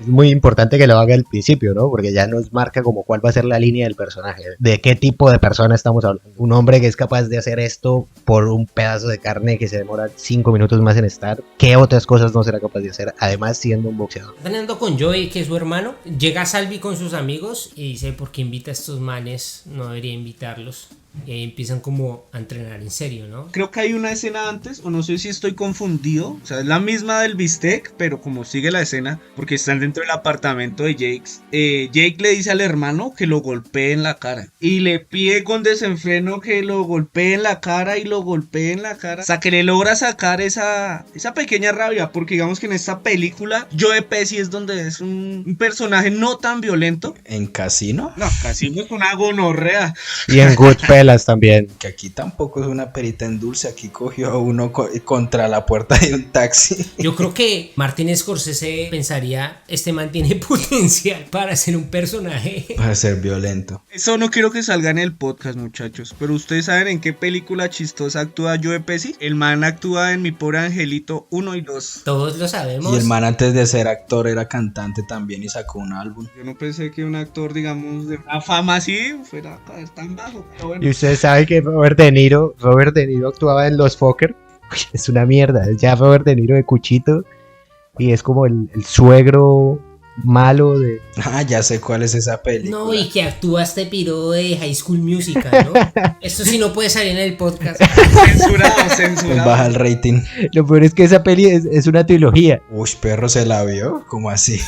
S1: Es muy importante que lo haga al principio, ¿no? Porque ya nos marca como cuál va a ser la línea del personaje. De qué tipo de persona estamos hablando. Un hombre que es capaz de hacer esto por un pedazo de carne que se demora 5 minutos más en estar. ¿Qué otras cosas no será capaz de hacer? Además, siendo un boxeador.
S2: Hablando con Joey, que es su hermano, llega Salvi con sus amigos y dice: ¿por qué invita a estos manes? No debería invitarlos. Y ahí empiezan como a entrenar en serio, ¿no?
S3: Creo que hay una escena antes, o no sé si estoy confundido. O sea, es la misma del bistec, pero como sigue la escena, porque están dentro del apartamento de Jake. Jake le dice al hermano que lo golpee en la cara. Y le pide con desenfreno que lo golpee en la cara y lo golpee en la cara. O sea, que le logra sacar esa pequeña rabia. Porque digamos que en esta película, Joe Pesci es donde es un personaje no tan violento.
S4: ¿En Casino?
S3: No, Casino es una gonorrea.
S1: Y en Goodfellas también.
S4: Que aquí tampoco es una perita en dulce. Aquí cogió a uno contra la puerta de un taxi.
S2: Yo creo que Martin Scorsese pensaría: este man tiene potencial para ser un personaje.
S4: Para ser violento.
S3: Eso no quiero que salga en el podcast, muchachos. Pero ustedes saben en qué película chistosa actúa Joe Pesci. El man actúa en Mi Pobre Angelito 1 y 2.
S2: Todos lo sabemos.
S4: Y el man antes de ser actor era cantante también y sacó un álbum.
S3: Yo no pensé que un actor, digamos, de una fama así fuera a caer tan bajo. Pero bueno.
S1: Y ustedes saben que Robert De Niro actuaba en Los Fokker. Es una mierda. Es ya Robert De Niro de Cuchito. Y es como el suegro malo de...
S4: Ah, ya sé cuál es esa película.
S2: No, y que actúa este piro de High School Musical, ¿no? Esto sí no puede salir en el podcast.
S3: Censurado.
S4: Baja el rating.
S1: Lo peor es que esa peli es una trilogía.
S4: Uy, perro, ¿se la vio? ¿Cómo así?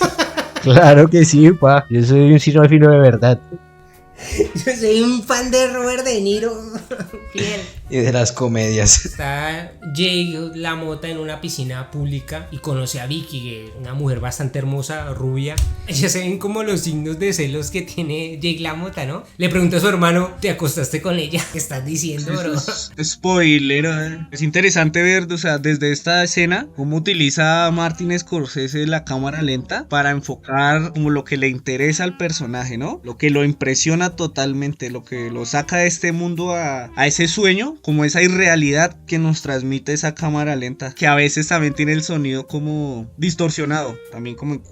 S1: Claro que sí, pa. Yo soy un cinéfilo de verdad.
S2: Yo soy un fan de Robert De Niro. Fiel.
S4: Y de las comedias.
S2: Está Jake LaMotta en una piscina pública y conoce a Vicky, que es una mujer bastante hermosa, rubia. Ya se ven como los signos de celos que tiene Jake LaMotta, ¿no? Le pregunta a su hermano: ¿te acostaste con ella? ¿Qué estás diciendo, bro?
S3: Spoiler, Es interesante ver, o sea, desde esta escena, cómo utiliza Martin Scorsese la cámara lenta para enfocar como lo que le interesa al personaje, ¿no? Lo que lo impresiona totalmente, lo que lo saca de este mundo a ese sueño, como esa irrealidad que nos transmite esa cámara lenta, que a veces también tiene el sonido como distorsionado, también como...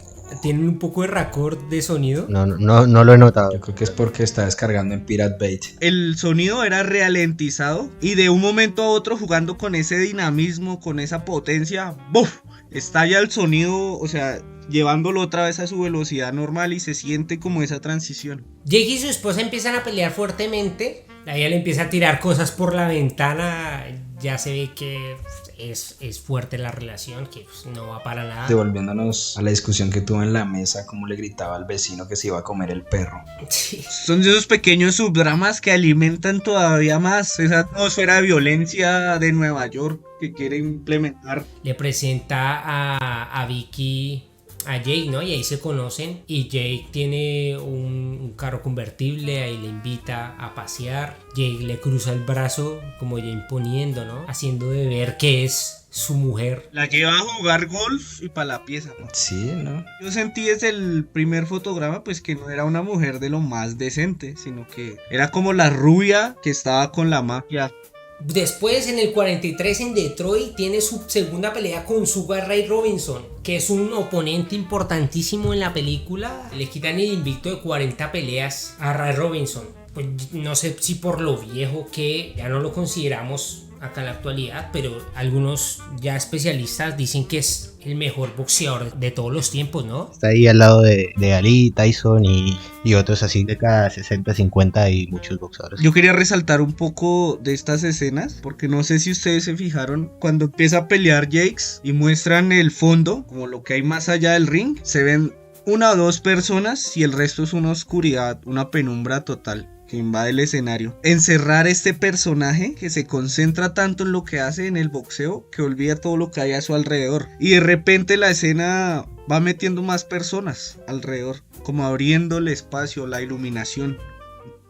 S2: ¿Tienen un poco de raccord de sonido?
S1: No lo he notado.
S4: Yo creo que es porque está descargando en Pirate Bay.
S3: El sonido era ralentizado y de un momento a otro, jugando con ese dinamismo, con esa potencia, ¡buf!, estalla el sonido, o sea, llevándolo otra vez a su velocidad normal y se siente como esa transición.
S2: Jake y su esposa empiezan a pelear fuertemente. Ella le empieza a tirar cosas por la ventana. Ya se ve que es fuerte la relación, que no va para nada.
S4: Devolviéndonos a la discusión que tuvo en la mesa, cómo le gritaba al vecino que se iba a comer el perro.
S2: Sí.
S3: Son esos pequeños subdramas que alimentan todavía más esa atmósfera de violencia de Nueva York que quiere implementar.
S2: Le presenta a Vicky a Jake, ¿no? Y ahí se conocen. Y Jake tiene un carro convertible, ahí le invita a pasear. Jake le cruza el brazo, como ya imponiendo, ¿no? Haciendo de ver que es su mujer.
S3: La lleva a jugar golf y para la pieza, ¿no?
S4: Sí, ¿no?
S3: Yo sentí desde el primer fotograma pues que no era una mujer de lo más decente, sino que era como la rubia que estaba con la mafia.
S2: Después, en el 43, en Detroit, tiene su segunda pelea con Sugar Ray Robinson, que es un oponente importantísimo en la película. Le quitan el invicto de 40 peleas a Ray Robinson. Pues no sé si por lo viejo que ya no lo consideramos acá en la actualidad, pero algunos ya especialistas dicen que es el mejor boxeador de todos los tiempos, ¿no?
S1: Está ahí al lado de Ali, Tyson y otros así de cada 60, 50 y muchos boxeadores.
S3: Yo quería resaltar un poco de estas escenas, porque no sé si ustedes se fijaron, cuando empieza a pelear Jakes y muestran el fondo, como lo que hay más allá del ring, se ven una o dos personas y el resto es una oscuridad, una penumbra total que invade el escenario. Encerrar este personaje que se concentra tanto en lo que hace en el boxeo que olvida todo lo que hay a su alrededor, y de repente la escena va metiendo más personas alrededor, como abriendo el espacio, la iluminación.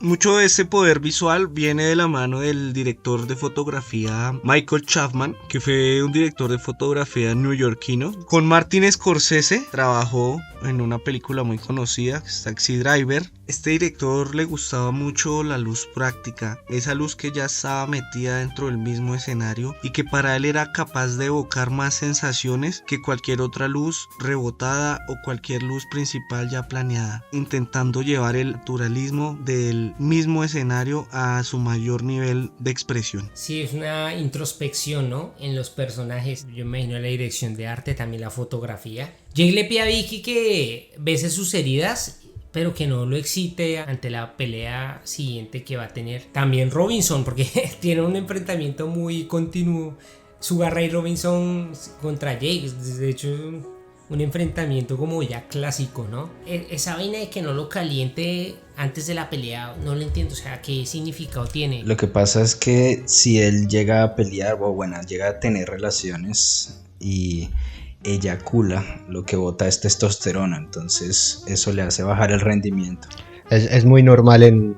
S3: Mucho de ese poder visual viene de la mano del director de fotografía Michael Chapman, que fue un director de fotografía neoyorquino. Con Martin Scorsese trabajó en una película muy conocida, que es Taxi Driver. Este director le gustaba mucho la luz práctica, esa luz que ya estaba metida dentro del mismo escenario y que para él era capaz de evocar más sensaciones que cualquier otra luz rebotada o cualquier luz principal ya planeada, intentando llevar el naturalismo del mismo escenario a su mayor nivel de expresión.
S2: Sí, es una introspección, ¿no? En los personajes. Yo me imagino la dirección de arte, también la fotografía. Jake le pide a Vicky que bese sus heridas, pero que no lo excite ante la pelea siguiente que va a tener. También Robinson, porque tiene un enfrentamiento muy continuo. Sugar Ray Robinson contra Jake, de hecho un enfrentamiento como ya clásico, ¿no? Esa vaina de que no lo caliente antes de la pelea, no lo entiendo, o sea, ¿qué significado tiene?
S4: Lo que pasa es que si él llega a pelear, o bueno, llega a tener relaciones y eyacula, lo que bota es testosterona, entonces eso le hace bajar el rendimiento.
S1: Es muy normal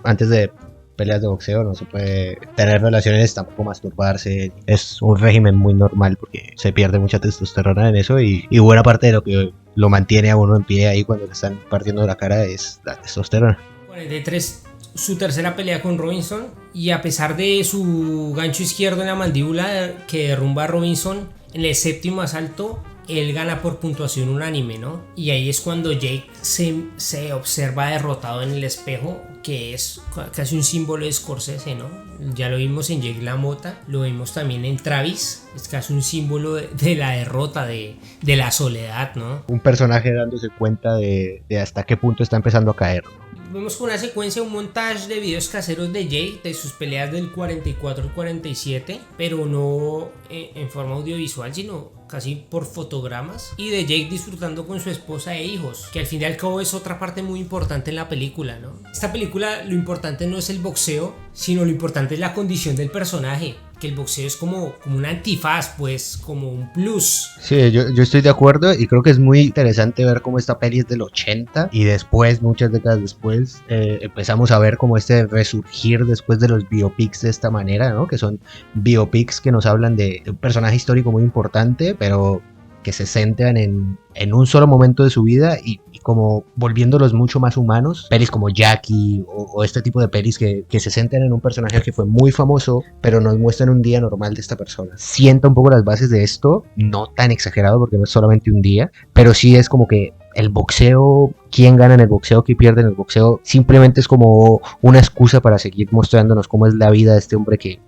S1: antes de peleas de boxeo, no se puede tener relaciones, tampoco masturbarse, es un régimen muy normal porque se pierde mucha testosterona en eso y buena parte de lo que lo mantiene a uno en pie ahí cuando le están partiendo la cara es la testosterona.
S2: 43, su tercera pelea con Robinson, y a pesar de su gancho izquierdo en la mandíbula que derrumba a Robinson, en el séptimo asalto él gana por puntuación unánime, ¿no? Y ahí es cuando Jake se observa derrotado en el espejo, que es casi un símbolo de Scorsese, ¿no? Ya lo vimos en Jake LaMotta, lo vimos también en Travis, es casi un símbolo de la derrota, de la soledad, ¿no?
S1: Un personaje dándose cuenta de hasta qué punto está empezando a caer.
S2: Vemos con una secuencia, un montaje de videos caseros de Jake, de sus peleas del 44 al 47, pero no en forma audiovisual, sino casi por fotogramas, y de Jake disfrutando con su esposa e hijos, que al fin y al cabo es otra parte muy importante en la película, ¿no? Esta película, lo importante no es el boxeo, sino lo importante es la condición del personaje, que el boxeo es como un antifaz, pues, como un plus.
S1: Sí, yo estoy de acuerdo y creo que es muy interesante ver cómo esta peli es del 80 y después, muchas décadas después, empezamos a ver como este resurgir después de los biopics de esta manera, ¿no? Que son biopics que nos hablan de un personaje histórico muy importante, pero que se centran en un solo momento de su vida y como volviéndolos mucho más humanos. Pelis como Jackie o este tipo de pelis que se centran en un personaje que fue muy famoso, pero nos muestran un día normal de esta persona. Sienta un poco las bases de esto, no tan exagerado porque no es solamente un día, pero sí es como que el boxeo, quién gana en el boxeo, quién pierde en el boxeo, simplemente es como una excusa para seguir mostrándonos cómo es la vida de este hombre que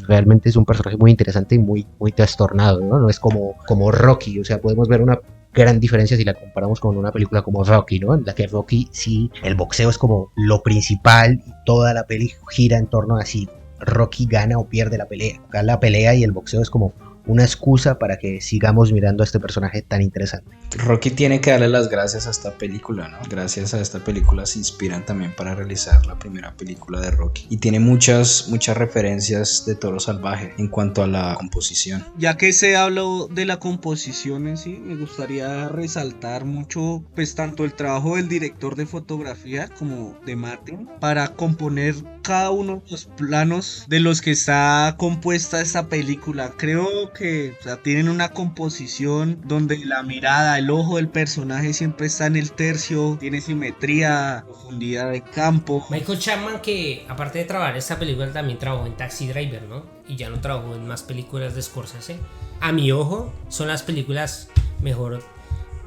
S1: realmente es un personaje muy interesante y muy trastornado, ¿no? No es como Rocky, o sea, podemos ver una gran diferencia si la comparamos con una película como Rocky, ¿no? En la que Rocky sí, el boxeo es como lo principal y toda la peli gira en torno a si Rocky gana o pierde la pelea. Acá la pelea y el boxeo es como una excusa para que sigamos mirando a este personaje tan interesante.
S4: Rocky tiene que darle las gracias a esta película, ¿no? Gracias a esta película se inspiran también para realizar la primera película de Rocky. Y tiene muchas referencias de Toro Salvaje en cuanto a la composición.
S3: Ya que se habló de la composición en sí, me gustaría resaltar mucho, pues tanto el trabajo del director de fotografía como de Martin para componer cada uno de los planos de los que está compuesta esta película. Creo que tienen una composición donde la mirada, el ojo del personaje siempre está en el tercio, tiene simetría, profundidad de campo.
S2: Michael Chapman, que aparte de trabajar en esta película también trabajó en Taxi Driver, ¿no? Y ya no trabajó en más películas de Scorsese. A mi ojo, son las películas mejor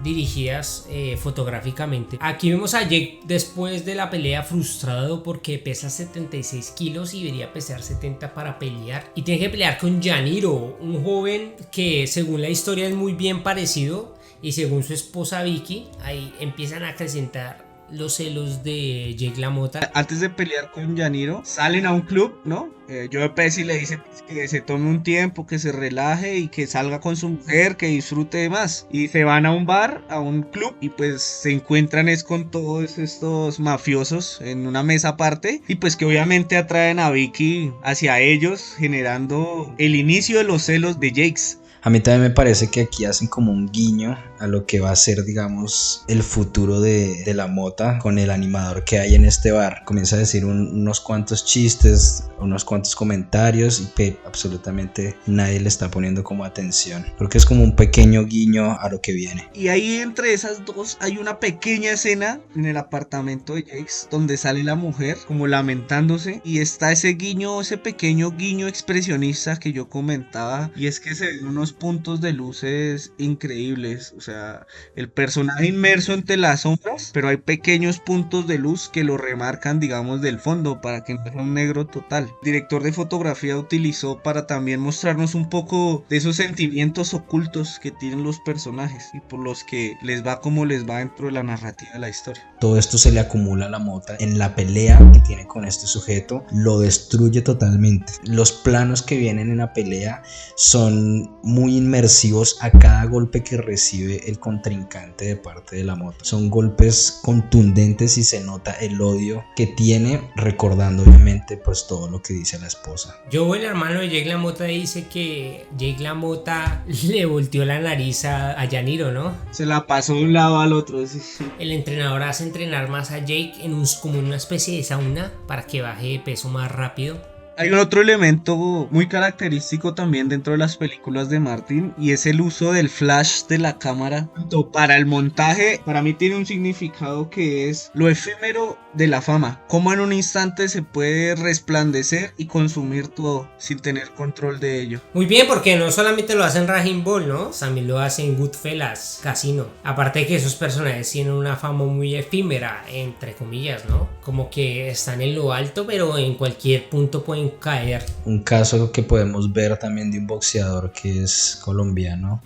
S2: dirigidas fotográficamente. Aquí vemos a Jake después de la pelea frustrado porque pesa 76 kilos y debería pesar 70 para pelear, y tiene que pelear con Janiro, un joven que según la historia es muy bien parecido, y según su esposa Vicky, ahí empiezan a acrecentar los celos de Jake LaMotta.
S3: Antes de pelear con Janiro, salen a un club, ¿no? Joe Pesci le dice que se tome un tiempo, que se relaje y que salga con su mujer, que disfrute más. Y se van a un bar, a un club, y pues se encuentran con todos estos mafiosos en una mesa aparte. Y pues que obviamente atraen a Vicky hacia ellos, generando el inicio de los celos de Jake.
S4: A mí también me parece que aquí hacen como un guiño a lo que va a ser, digamos, el futuro de la mota con el animador que hay en este bar. Comienza a decir unos cuantos chistes, unos cuantos comentarios y absolutamente nadie le está poniendo como atención. Creo que es como un pequeño guiño a lo que viene.
S3: Y ahí entre esas dos hay una pequeña escena en el apartamento de Jakes donde sale la mujer como lamentándose y está ese guiño, ese pequeño guiño expresionista que yo comentaba, y es que se ven unos puntos de luces increíbles, o sea, el personaje inmerso entre las sombras, pero hay pequeños puntos de luz que lo remarcan, digamos, del fondo para que no sea un negro total. El director de fotografía utilizó para también mostrarnos un poco de esos sentimientos ocultos que tienen los personajes y por los que les va como les va dentro de la narrativa de la historia.
S4: Todo esto se le acumula a la mota en la pelea que tiene con este sujeto, lo destruye totalmente. Los planos que vienen en la pelea son muy inmersivos a cada golpe que recibe el contrincante de parte de la mota. Son golpes contundentes y se nota el odio que tiene, recordando obviamente pues todo lo que dice la esposa.
S2: Joe, el hermano de Jake LaMotta, dice que Jake LaMotta le volteó la nariz a Yaniro, ¿no?
S3: Se la pasó de un lado al otro. Sí.
S2: El entrenador hace entrenar más a Jake como en una especie de sauna para que baje de peso más rápido.
S3: Hay otro elemento muy característico también dentro de las películas de Martin y es el uso del flash de la cámara. Tanto para el montaje, para mí tiene un significado que es lo efímero de la fama. Como en un instante se puede resplandecer y consumir todo sin tener control de ello.
S2: Muy bien, porque no solamente lo hace en Raging Bull, ¿no? También lo hace en Goodfellas, Casino. Aparte de que esos personajes tienen una fama muy efímera, entre comillas, ¿no? Como que están en lo alto, pero en cualquier punto pueden caer.
S4: Un caso que podemos ver también de un boxeador que es colombiano,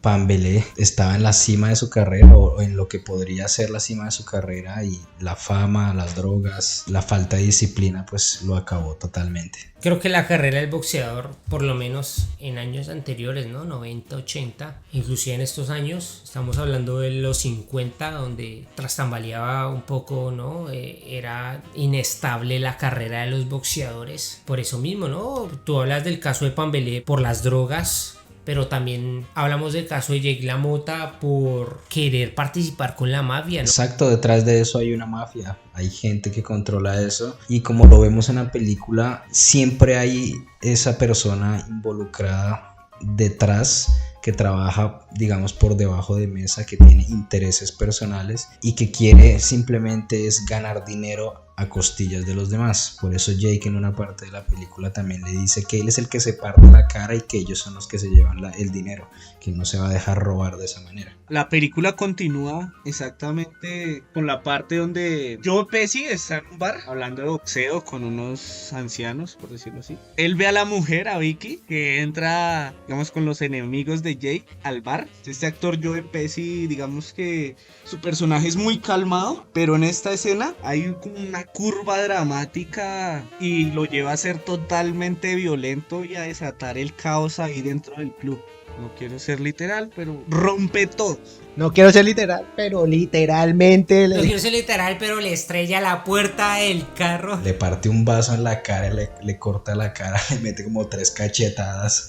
S4: Pambelé, estaba en la cima de su carrera o en lo que podría ser la cima de su carrera, y la fama, las drogas, la falta de disciplina pues lo acabó totalmente.
S2: Creo que la carrera del boxeador, por lo menos en años anteriores, ¿no? 90, 80, inclusive en estos años, estamos hablando de los 50, donde trastambaleaba un poco, ¿no? Era inestable la carrera de los boxeadores. Por eso mismo, ¿no? Tú hablas del caso de Pambelé por las drogas, pero también hablamos del caso de Jake LaMotta por querer participar con la mafia, ¿no?
S4: Exacto, detrás de eso hay una mafia, hay gente que controla eso, y como lo vemos en la película, siempre hay esa persona involucrada detrás que trabaja, digamos, por debajo de mesa, que tiene intereses personales y que quiere simplemente es ganar dinero a costillas de los demás. Por eso Jake en una parte de la película también le dice que él es el que se parte la cara y que ellos son los que se llevan el dinero, que no se va a dejar robar de esa manera.
S3: La película continúa exactamente con la parte donde Joe Pesci está en un bar hablando de boxeo con unos ancianos, por decirlo así. Él ve a la mujer, a Vicky, que entra, digamos, con los enemigos de Jake al bar. Este actor Joe Pesci, digamos que su personaje es muy calmado, pero en esta escena hay como una curva dramática y lo lleva a ser totalmente violento y a desatar el caos ahí dentro del club. No quiero ser literal, pero rompe todo.
S1: No quiero ser literal, pero literalmente...
S2: No quiero ser literal, pero le estrella la puerta del carro.
S4: Le parte un vaso en la cara, le corta la cara, le mete como 3 cachetadas.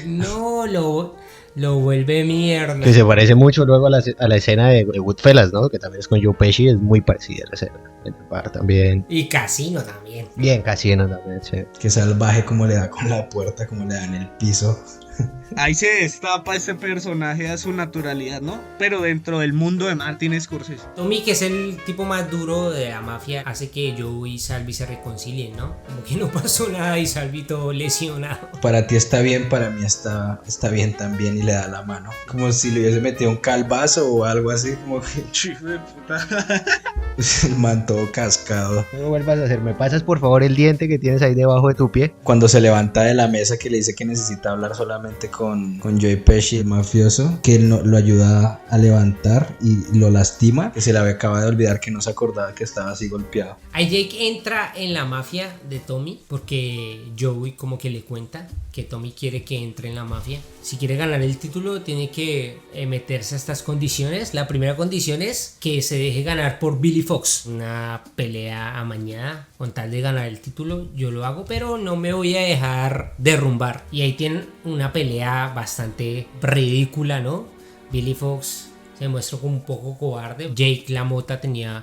S2: No, lo vuelve mierda.
S1: Que se parece mucho luego a la escena de Goodfellas, ¿no? Que también es con Joe Pesci, es muy parecida a la escena. En el bar también.
S2: Y Casino también.
S1: Bien, Casino también, sí.
S4: Qué salvaje como le da con la puerta, como le da en el piso.
S3: Ahí se destapa ese personaje a su naturalidad, ¿no? Pero dentro del mundo de Martin Scorsese.
S2: Tommy, que es el tipo más duro de la mafia, hace que Joe y Salvi se reconcilien, ¿no? Como que no pasó nada y Salvi todo lesionado.
S4: Para ti está bien, para mí está bien también, y le da la mano. Como si le hubiese metido un calvazo o algo así, como que...
S3: Hijo de puta.
S4: El man todo cascado.
S1: No lo vuelvas a hacer, ¿me pasas por favor el diente que tienes ahí debajo de tu pie?
S4: Cuando se levanta de la mesa, que le dice que necesita hablar solamente con Joe Pesci, el mafioso, que él lo ayuda a levantar y lo lastima, que se le acaba de olvidar que no se acordaba que estaba así golpeado.
S2: Ahí Jake entra en la mafia de Tommy porque Joey como que le cuenta que Tommy quiere que entre en la mafia. Si quiere ganar el título tiene que meterse a estas condiciones. La primera condición es que se deje ganar por Billy Fox. Una pelea amañada con tal de ganar el título. Yo lo hago, pero no me voy a dejar derrumbar. Y ahí tienen una pelea bastante ridícula, ¿no? Billy Fox se muestra como un poco cobarde. Jake LaMotta tenía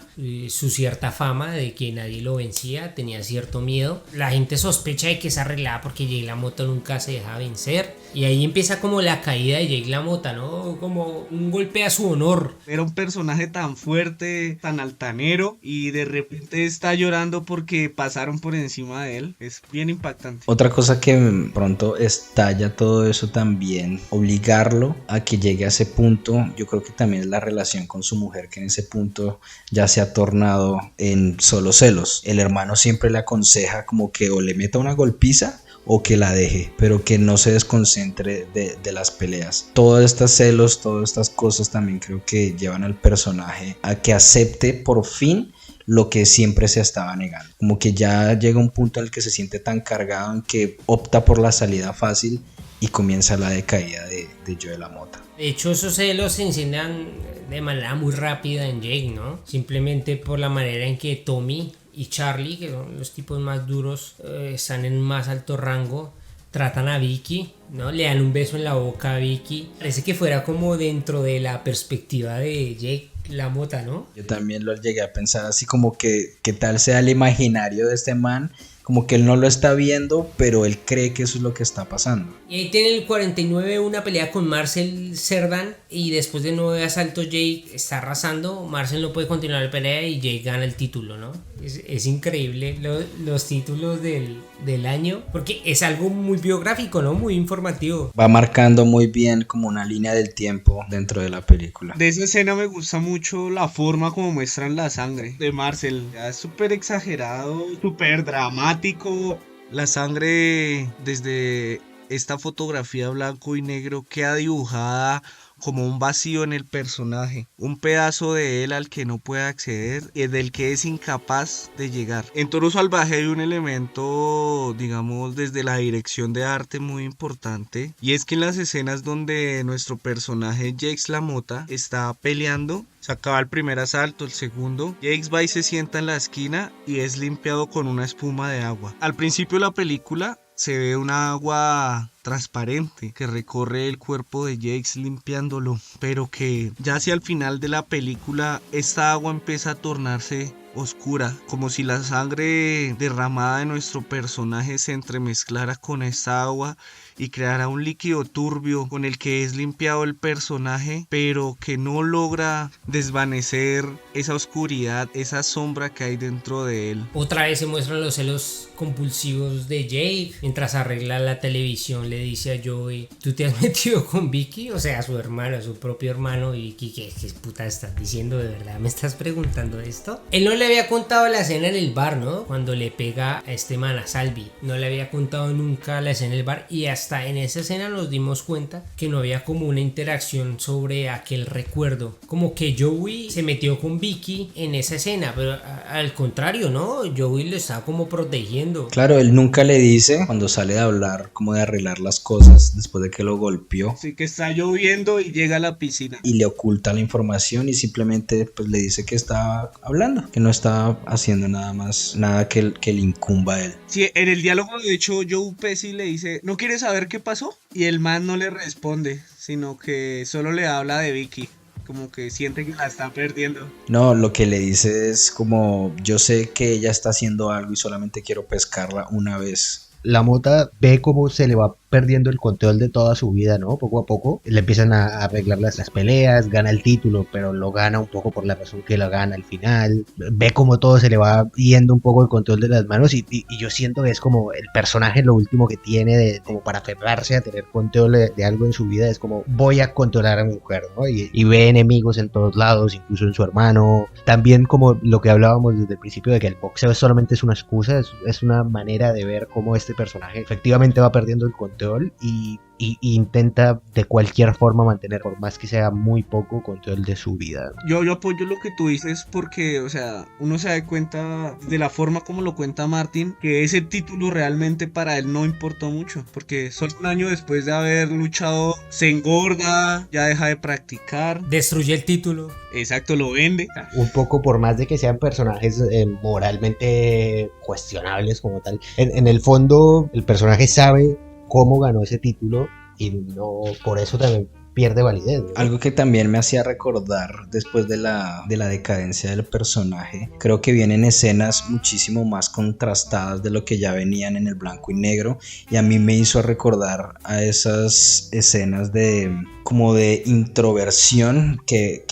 S2: su cierta fama de que nadie lo vencía, tenía cierto miedo. La gente sospecha de que es arreglada porque Jake LaMotta nunca se deja vencer. Y ahí empieza como la caída de Jake LaMotta, ¿no? Como un golpe a su honor.
S3: Era un personaje tan fuerte, tan altanero, y de repente está llorando porque pasaron por encima de él. Es bien impactante.
S4: Otra cosa que pronto estalla todo eso también, obligarlo a que llegue a ese punto, yo creo que también es la relación con su mujer, que en ese punto ya se ha tornado en solo celos. El hermano siempre le aconseja como que o le meta una golpiza o que la deje, pero que no se desconcentre de las peleas. Todos estos celos, todas estas cosas también creo que llevan al personaje a que acepte por fin lo que siempre se estaba negando. Como que ya llega un punto en el que se siente tan cargado en que opta por la salida fácil y comienza la decaída de Joe LaMotta.
S2: De hecho, esos celos se encienden de manera muy rápida en Jake, ¿no? Simplemente por la manera en que Tommy y Charlie, que son los tipos más duros, están en más alto rango, tratan a Vicky, ¿no? Le dan un beso en la boca a Vicky. Parece que fuera como dentro de la perspectiva de Jake LaMotta, ¿no?
S4: Yo también lo llegué a pensar así como que tal sea el imaginario de este man, como que él no lo está viendo, pero él cree que eso es lo que está pasando.
S2: Y ahí tiene el 49 una pelea con Marcel Cerdan, y después de 9 asaltos Jake está arrasando. Marcel no puede continuar la pelea y Jake gana el título, ¿no? Es increíble los títulos del año, porque es algo muy biográfico, ¿no? Muy informativo.
S4: Va marcando muy bien como una línea del tiempo dentro de la película.
S3: De esa escena me gusta mucho la forma como muestran la sangre de Marcel. Ya es súper exagerado, súper dramático. La sangre desde esta fotografía blanco y negro queda dibujada como un vacío en el personaje, un pedazo de él al que no puede acceder y del que es incapaz de llegar. En Toro Salvaje hay un elemento, digamos, desde la dirección de arte muy importante, y es que en las escenas donde nuestro personaje Jake LaMotta está peleando, se acaba el primer asalto, el segundo, Jake va y se sienta en la esquina y es limpiado con una espuma de agua. Al principio de la película se ve una agua transparente que recorre el cuerpo de Jake limpiándolo, pero que ya hacia el final de la película esta agua empieza a tornarse oscura, como si la sangre derramada de nuestro personaje se entremezclara con esta agua y creara un líquido turbio con el que es limpiado el personaje, pero que no logra desvanecer esa oscuridad, esa sombra que hay dentro de él.
S2: Otra vez se muestran los celos compulsivos de Jake. Mientras arregla la televisión le dice a Joey: ¿tú te has metido con Vicky? O sea, a su hermano, a su propio hermano. Y Vicky: ¿qué puta estás diciendo? ¿De verdad me estás preguntando esto? Él no le había contado la escena en el bar, ¿no? Cuando le pega a este man, a Salvi. No le había contado nunca la escena en el bar, y hasta en esa escena nos dimos cuenta que no había como una interacción sobre aquel recuerdo. Como que Joey se metió con Vicky en esa escena, pero al contrario, ¿no? Joey lo estaba como protegiendo.
S4: Claro, él nunca le dice cuando sale de hablar como de arreglar las cosas después de que lo golpeó.
S3: Así que está lloviendo y llega a la piscina.
S4: Y le oculta la información y simplemente pues le dice que estaba hablando, que no estaba haciendo nada más, nada que le incumba a él.
S3: Sí, en el diálogo de hecho Joe Pesci le dice: ¿no quieres saber qué pasó? Y el man no le responde, sino que solo le habla de Vicky. Como que siente que la está perdiendo.
S4: No, lo que le dice es como: yo sé que ella está haciendo algo y solamente quiero pescarla una vez.
S1: LaMotta ve cómo se le va perdiendo el control de toda su vida, ¿no? Poco a poco le empiezan a arreglar las peleas, gana el título, pero lo gana un poco por la razón que lo gana al final. Ve cómo todo se le va yendo un poco el control de las manos, y yo siento que es como el personaje lo último que tiene como para aferrarse a tener control de algo en su vida. Es como: voy a controlar a mi mujer, ¿no? Y ve enemigos en todos lados, incluso en su hermano. También como lo que hablábamos desde el principio de que el boxeo solamente es una excusa, es una manera de ver cómo este personaje efectivamente va perdiendo el control control y intenta de cualquier forma mantener, por más que sea muy poco, control de su vida.
S3: Yo apoyo lo que tú dices porque, o sea, uno se da cuenta de la forma como lo cuenta Martin, que ese título realmente para él no importó mucho, porque solo un año después de haber luchado se engorda, ya deja de practicar.
S2: Destruye el título.
S3: Exacto, lo vende.
S1: Un poco, por más de que sean personajes moralmente cuestionables como tal, en el fondo el personaje sabe cómo ganó ese título y no por eso también pierde validez, ¿no?
S4: Algo que también me hacía recordar después de la decadencia del personaje, creo que vienen escenas muchísimo más contrastadas de lo que ya venían en el blanco y negro, y a mí me hizo recordar a esas escenas de como de introversión que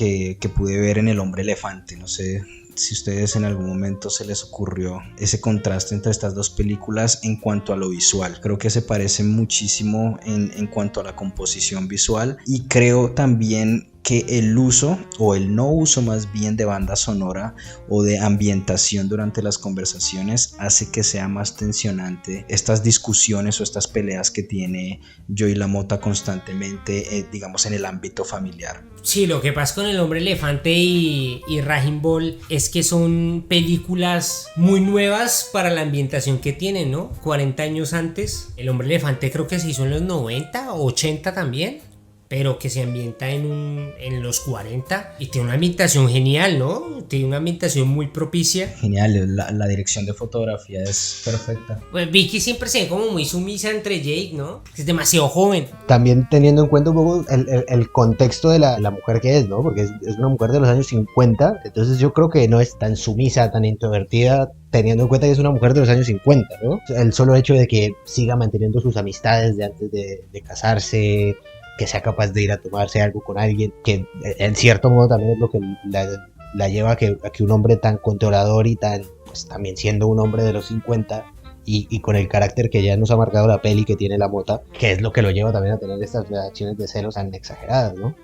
S4: pude ver en El Hombre Elefante. No sé si ustedes en algún momento se les ocurrió ese contraste entre estas dos películas en cuanto a lo visual. Creo que se parecen muchísimo en cuanto a la composición visual, y creo también que el uso o el no uso más bien de banda sonora o de ambientación durante las conversaciones hace que sea más tensionante estas discusiones o estas peleas que tiene Joey LaMotta constantemente, digamos, en el ámbito familiar.
S2: Sí, lo que pasa con El Hombre Elefante y Raging Bull es que son películas muy nuevas para la ambientación que tienen, ¿no? 40 años antes. El Hombre Elefante creo que se hizo en los 90 o 80 también, pero que se ambienta en los 40 y tiene una ambientación genial, ¿no? Tiene una ambientación muy propicia.
S4: Genial, la dirección de fotografía es perfecta.
S2: Pues Vicky siempre se ve como muy sumisa entre Jake, ¿no? Es demasiado joven.
S1: También teniendo en cuenta un poco el contexto de la mujer que es, ¿no? Porque es una mujer de los años 50, entonces yo creo que no es tan sumisa, tan introvertida, teniendo en cuenta que es una mujer de los años 50, ¿no? El solo hecho de que siga manteniendo sus amistades de antes de casarse, que sea capaz de ir a tomarse algo con alguien, que en cierto modo también es lo que la lleva a que un hombre tan controlador y tan, pues también siendo un hombre de los 50 y con el carácter que ya nos ha marcado la peli que tiene LaMotta, que es lo que lo lleva también a tener estas reacciones de celos tan exageradas, ¿no?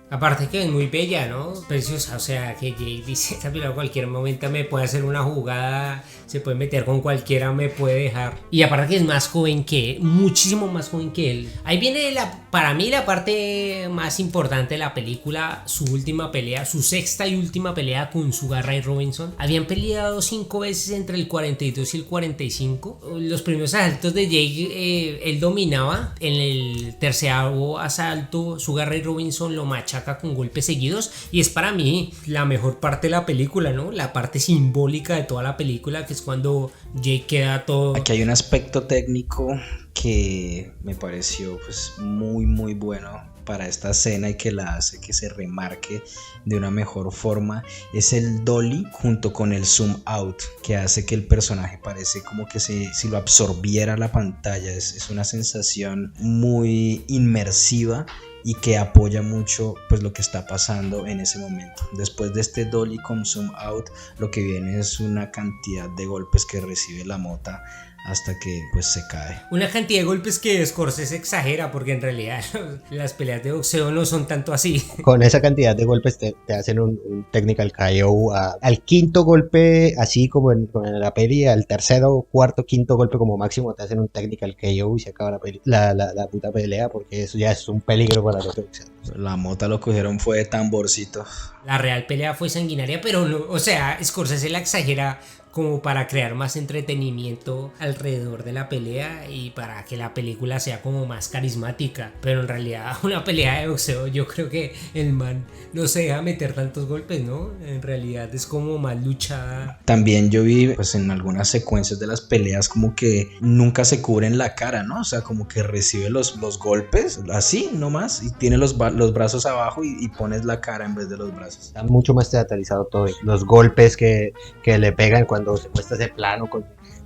S2: Aparte que es muy bella, ¿no? Preciosa, o sea, que Jake dice, esta película en cualquier momento me puede hacer una jugada, se puede meter con cualquiera, me puede dejar. Y aparte que es más joven que él, muchísimo más joven que él. Ahí viene para mí la parte más importante de la película, su última pelea, su sexta y última pelea con Sugar Ray Robinson. Habían peleado 5 veces entre el 42 y el 45. Los primeros asaltos de Jake, él dominaba. En el tercero asalto, Sugar Ray Robinson lo machaca con golpes seguidos, y es para mí la mejor parte de la película, ¿no? La parte simbólica de toda la película, que es cuando Jake queda todo...
S4: Aquí hay un aspecto técnico que me pareció pues muy bueno para esta escena y que la hace que se remarque de una mejor forma. Es el dolly junto con el zoom out, que hace que el personaje parece como que si lo absorbiera la pantalla. Es una sensación muy inmersiva y que apoya mucho pues lo que está pasando en ese momento. Después de este dolly con zoom out, lo que viene es una cantidad de golpes que recibe LaMotta hasta que pues se cae.
S2: Una cantidad de golpes que Scorsese exagera, porque en realidad las peleas de boxeo no son tanto así.
S1: Con esa cantidad de golpes te hacen un technical KO al quinto golpe, así como en la peli, al tercero, cuarto, quinto golpe como máximo te hacen un technical KO y se acaba la puta pelea, porque eso ya es un peligro para los boxeadores.
S4: LaMotta lo cogieron fue de tamborcito.
S2: La real pelea fue sanguinaria, pero no, o sea, Scorsese la exagera como para crear más entretenimiento alrededor de la pelea y para que la película sea como más carismática. Pero en realidad una pelea de boxeo, yo creo que el man no se deja meter tantos golpes, ¿no? En realidad es como más luchada.
S4: También yo vi pues en algunas secuencias de las peleas como que nunca se cubren la cara, ¿no? O sea, como que recibe los golpes así nomás y tiene los brazos abajo y pones la cara en vez de los brazos.
S1: Está mucho más teatralizado todo. Los golpes que le pegan cuando se muestra ese plano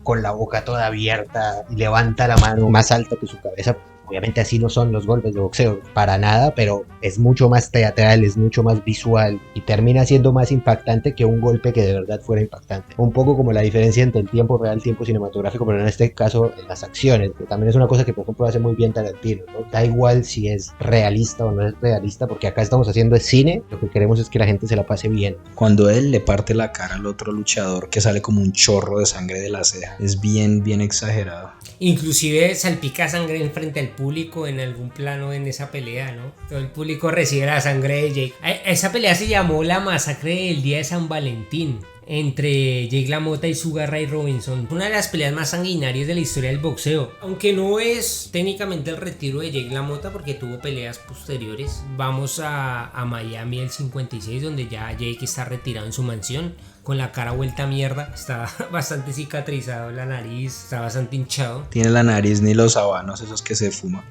S1: con la boca toda abierta y levanta la mano más alta que su cabeza, Obviamente así no son los golpes de boxeo, para nada, pero es mucho más teatral, es mucho más visual y termina siendo más impactante que un golpe que de verdad fuera impactante. Un poco como la diferencia entre el tiempo real y el tiempo cinematográfico, pero en este caso en las acciones, que también es una cosa que por ejemplo hace muy bien Tarantino, ¿no? Da igual si es realista o no es realista, porque acá estamos haciendo cine, lo que queremos es que la gente se la pase bien.
S4: Cuando él le parte la cara al otro luchador que sale como un chorro de sangre de la ceja, es bien exagerado.
S2: Inclusive salpica sangre en frente al público en algún plano en esa pelea, ¿no? Todo el público recibe la sangre de Jake. Esa pelea se llamó la masacre del día de San Valentín entre Jake LaMotta y Sugar Ray Robinson, una de las peleas más sanguinarias de la historia del boxeo, aunque no es técnicamente el retiro de Jake LaMotta porque tuvo peleas posteriores. Vamos a Miami el 56, donde ya Jake está retirado en su mansión con la cara vuelta a mierda, está bastante cicatrizado la nariz, está bastante hinchado.
S4: Tiene la nariz ni los habanos esos que se fuman.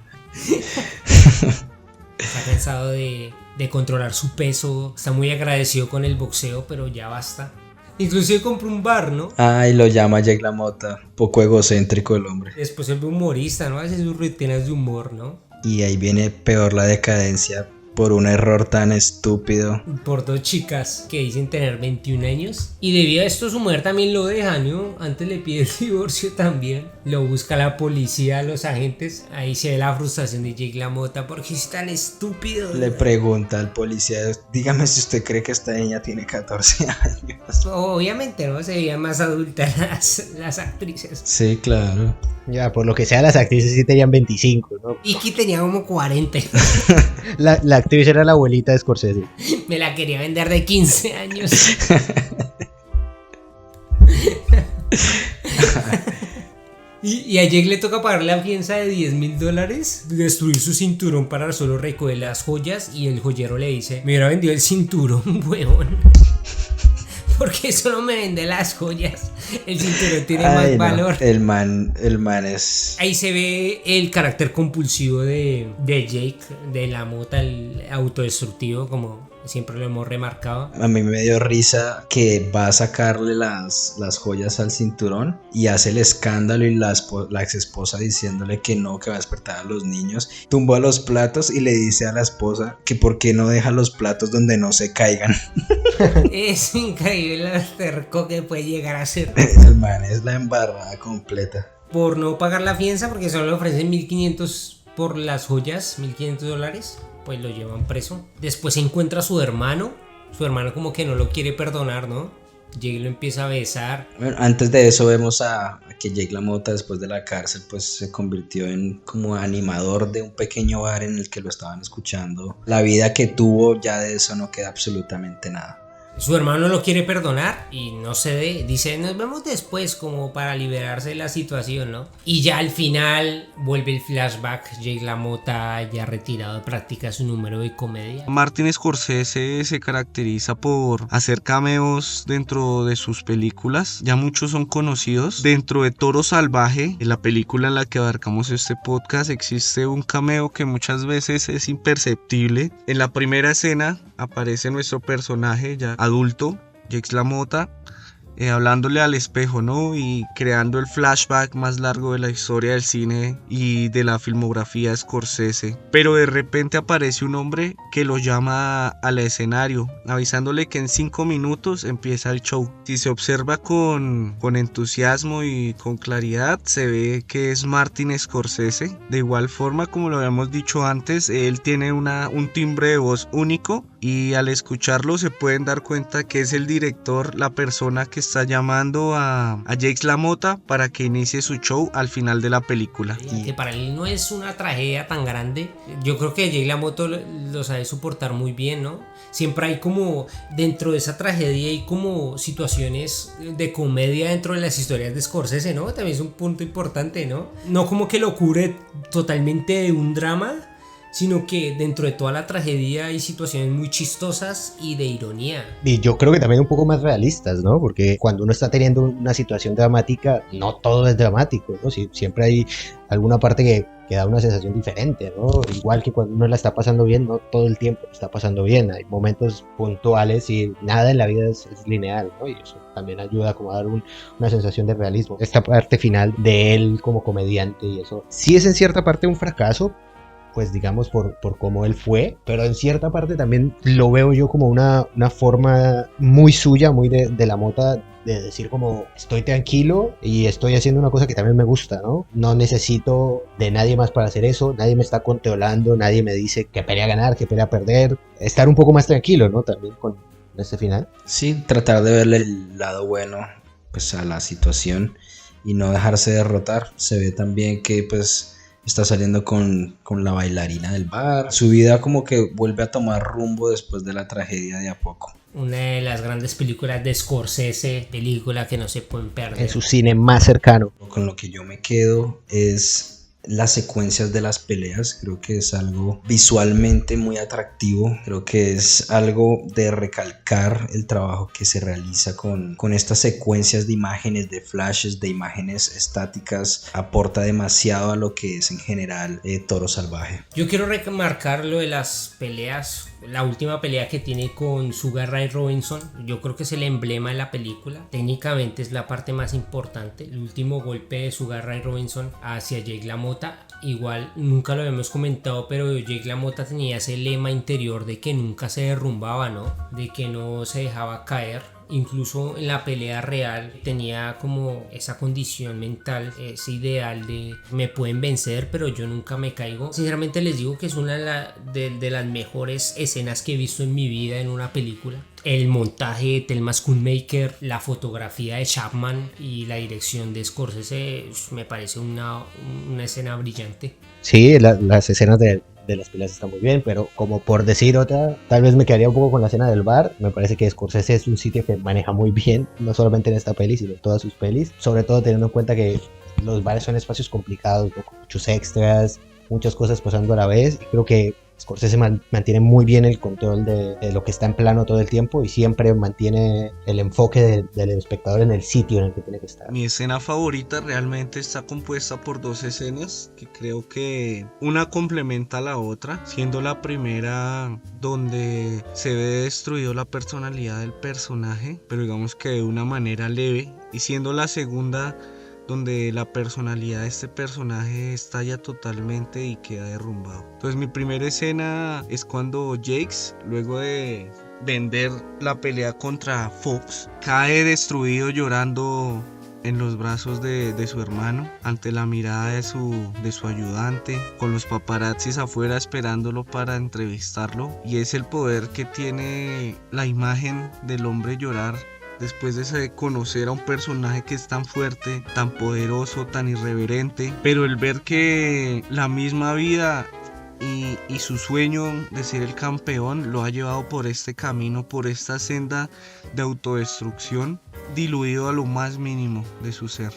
S2: Está cansado de controlar su peso, está muy agradecido con el boxeo, pero ya basta. Inclusive compró un bar, ¿no?
S4: Y lo llama Jake LaMotta, poco egocéntrico el hombre.
S2: Después se vuelve humorista, ¿no? Hace sus rutinas de humor, ¿no?
S4: Y ahí viene peor la decadencia por un error tan estúpido.
S2: Por dos chicas que dicen tener 21 años. Y debido a esto su mujer también lo deja, ¿no? Antes le pide el divorcio también. Lo busca la policía, los agentes. Ahí se ve la frustración de Jake LaMotta. ¿Por qué es tan estúpido?
S4: Le pregunta al policía, dígame si usted cree que esta niña tiene 14 años.
S2: Obviamente, ¿no? Se veían más adultas las actrices.
S4: Sí, claro.
S1: Ya, por lo que sea, las actrices sí tenían 25, ¿no?
S2: Iki tenía como 40.
S1: La actriz era la abuelita de Scorsese.
S2: Me la quería vender de 15 años. Y a Jake le toca pagar la fianza de $10,000, destruir su cinturón para solo recoger las joyas, y el joyero le dice: me hubiera vendido el cinturón, huevón. Porque eso no me vende las joyas. El cinturón tiene más valor.
S4: El man es...
S2: Ahí se ve el carácter compulsivo de Jake, de LaMotta, el autodestructivo, como siempre lo hemos remarcado.
S4: A mí me dio risa que va a sacarle las joyas al cinturón y hace el escándalo, y la ex esposa diciéndole que no, que va a despertar a los niños. Tumba los platos y le dice a la esposa que por qué no deja los platos donde no se caigan.
S2: Es increíble el terco que puede llegar a ser.
S4: El man es la embarrada completa.
S2: Por no pagar la fianza, porque solo le ofrecen $1,500 por las joyas, $1,500, pues lo llevan preso. Después se encuentra a su hermano como que no lo quiere perdonar, ¿no? Jake lo empieza a besar.
S4: Bueno, antes de eso vemos a que Jake LaMotta, después de la cárcel, pues se convirtió en como animador de un pequeño bar en el que lo estaban escuchando. La vida que tuvo, ya de eso no queda absolutamente nada.
S2: Su hermano lo quiere perdonar y no cede, dice nos vemos después, como para liberarse de la situación, ¿no? Y ya al final vuelve el flashback, Jake LaMotta ya retirado practica su número de comedia.
S3: Martin Scorsese se caracteriza por hacer cameos dentro de sus películas, ya muchos son conocidos. Dentro de Toro Salvaje, en la película en la que abarcamos este podcast, existe un cameo que muchas veces es imperceptible. En la primera escena aparece nuestro personaje ya adulto, Jake LaMotta, hablándole al espejo, ¿no? Y creando el flashback más largo de la historia del cine y de la filmografía de Scorsese. Pero de repente aparece un hombre que lo llama al escenario, avisándole que en 5 minutos empieza el show. Si se observa con entusiasmo y con claridad, se ve que es Martin Scorsese. De igual forma, como lo habíamos dicho antes, él tiene un timbre de voz único, y al escucharlo se pueden dar cuenta que es el director, la persona que está llamando a Jake LaMotta para que inicie su show al final de la película.
S2: Que para él no es una tragedia tan grande. Yo creo que Jake LaMotta lo sabe soportar muy bien, ¿no? Siempre hay como, dentro de esa tragedia hay como situaciones de comedia dentro de las historias de Scorsese, ¿no? También es un punto importante, ¿no? No como que lo cubre totalmente de un drama, sino que dentro de toda la tragedia hay situaciones muy chistosas y de ironía.
S1: Y yo creo que también un poco más realistas, ¿no? Porque cuando uno está teniendo una situación dramática, no todo es dramático, ¿no? Siempre hay alguna parte que da una sensación diferente, ¿no? Igual que cuando uno la está pasando bien, no todo el tiempo la está pasando bien, hay momentos puntuales y nada en la vida es lineal, ¿no? Y eso también ayuda como a dar una sensación de realismo. Esta parte final de él como comediante y eso, sí es en cierta parte un fracaso, pues digamos por cómo él fue, pero en cierta parte también lo veo yo como una forma muy suya, muy de la Mota, de decir como estoy tranquilo y estoy haciendo una cosa que también me gusta, ¿no? No necesito de nadie más para hacer eso, nadie me está controlando, nadie me dice que pelea a ganar, que pelea a perder, estar un poco más tranquilo, ¿no? También con este final.
S4: Sí, tratar de verle el lado bueno pues a la situación y no dejarse derrotar. Se ve también que pues está saliendo con la bailarina del bar. Su vida como que vuelve a tomar rumbo después de la tragedia de a poco.
S2: Una de las grandes películas de Scorsese, película que no se pueden perder.
S1: En su cine más cercano.
S4: Con lo que yo me quedo es las secuencias de las peleas. Creo que es algo visualmente muy atractivo. Creo que es algo de recalcar el trabajo que se realiza con estas secuencias de imágenes, de flashes, de imágenes estáticas. Aporta demasiado a lo que es en general Toro Salvaje.
S2: Yo quiero remarcar lo de las peleas. La última pelea que tiene con Sugar Ray Robinson, yo creo que es el emblema de la película. Técnicamente es la parte más importante. El último golpe de Sugar Ray Robinson hacia Jake LaMotta. Igual nunca lo habíamos comentado, pero Jake LaMotta tenía ese lema interior de que nunca se derrumbaba, ¿no? De que no se dejaba caer. Incluso en la pelea real tenía como esa condición mental, ese ideal de me pueden vencer pero yo nunca me caigo. Sinceramente les digo que es una de las mejores escenas que he visto en mi vida en una película. El montaje de Thelma Schoonmaker, la fotografía de Chapman y la dirección de Scorsese me parece una escena brillante.
S1: Sí, las escenas de las peleas están muy bien, pero como por decir otra, tal vez me quedaría un poco con la escena del bar. Me parece que Scorsese es un sitio que maneja muy bien, no solamente en esta peli, sino en todas sus pelis, sobre todo teniendo en cuenta que los bares son espacios complicados, ¿no? Con muchos extras, muchas cosas pasando a la vez, y creo que Scorsese mantiene muy bien el control de lo que está en plano todo el tiempo y siempre mantiene el enfoque del espectador en el sitio en el que tiene que estar.
S3: Mi escena favorita realmente está compuesta por dos escenas que creo que una complementa a la otra, siendo la primera donde se ve destruido la personalidad del personaje, pero digamos que de una manera leve, y siendo la segunda donde la personalidad de este personaje estalla totalmente y queda derrumbado. Entonces mi primera escena es cuando Jakes, luego de vender la pelea contra Fox, cae destruido llorando en los brazos de su hermano ante la mirada de su ayudante, con los paparazzis afuera esperándolo para entrevistarlo, y es el poder que tiene la imagen del hombre llorar después de conocer a un personaje que es tan fuerte, tan poderoso, tan irreverente, pero el ver que la misma vida y su sueño de ser el campeón lo ha llevado por este camino, por esta senda de autodestrucción, diluido a lo más mínimo de su ser.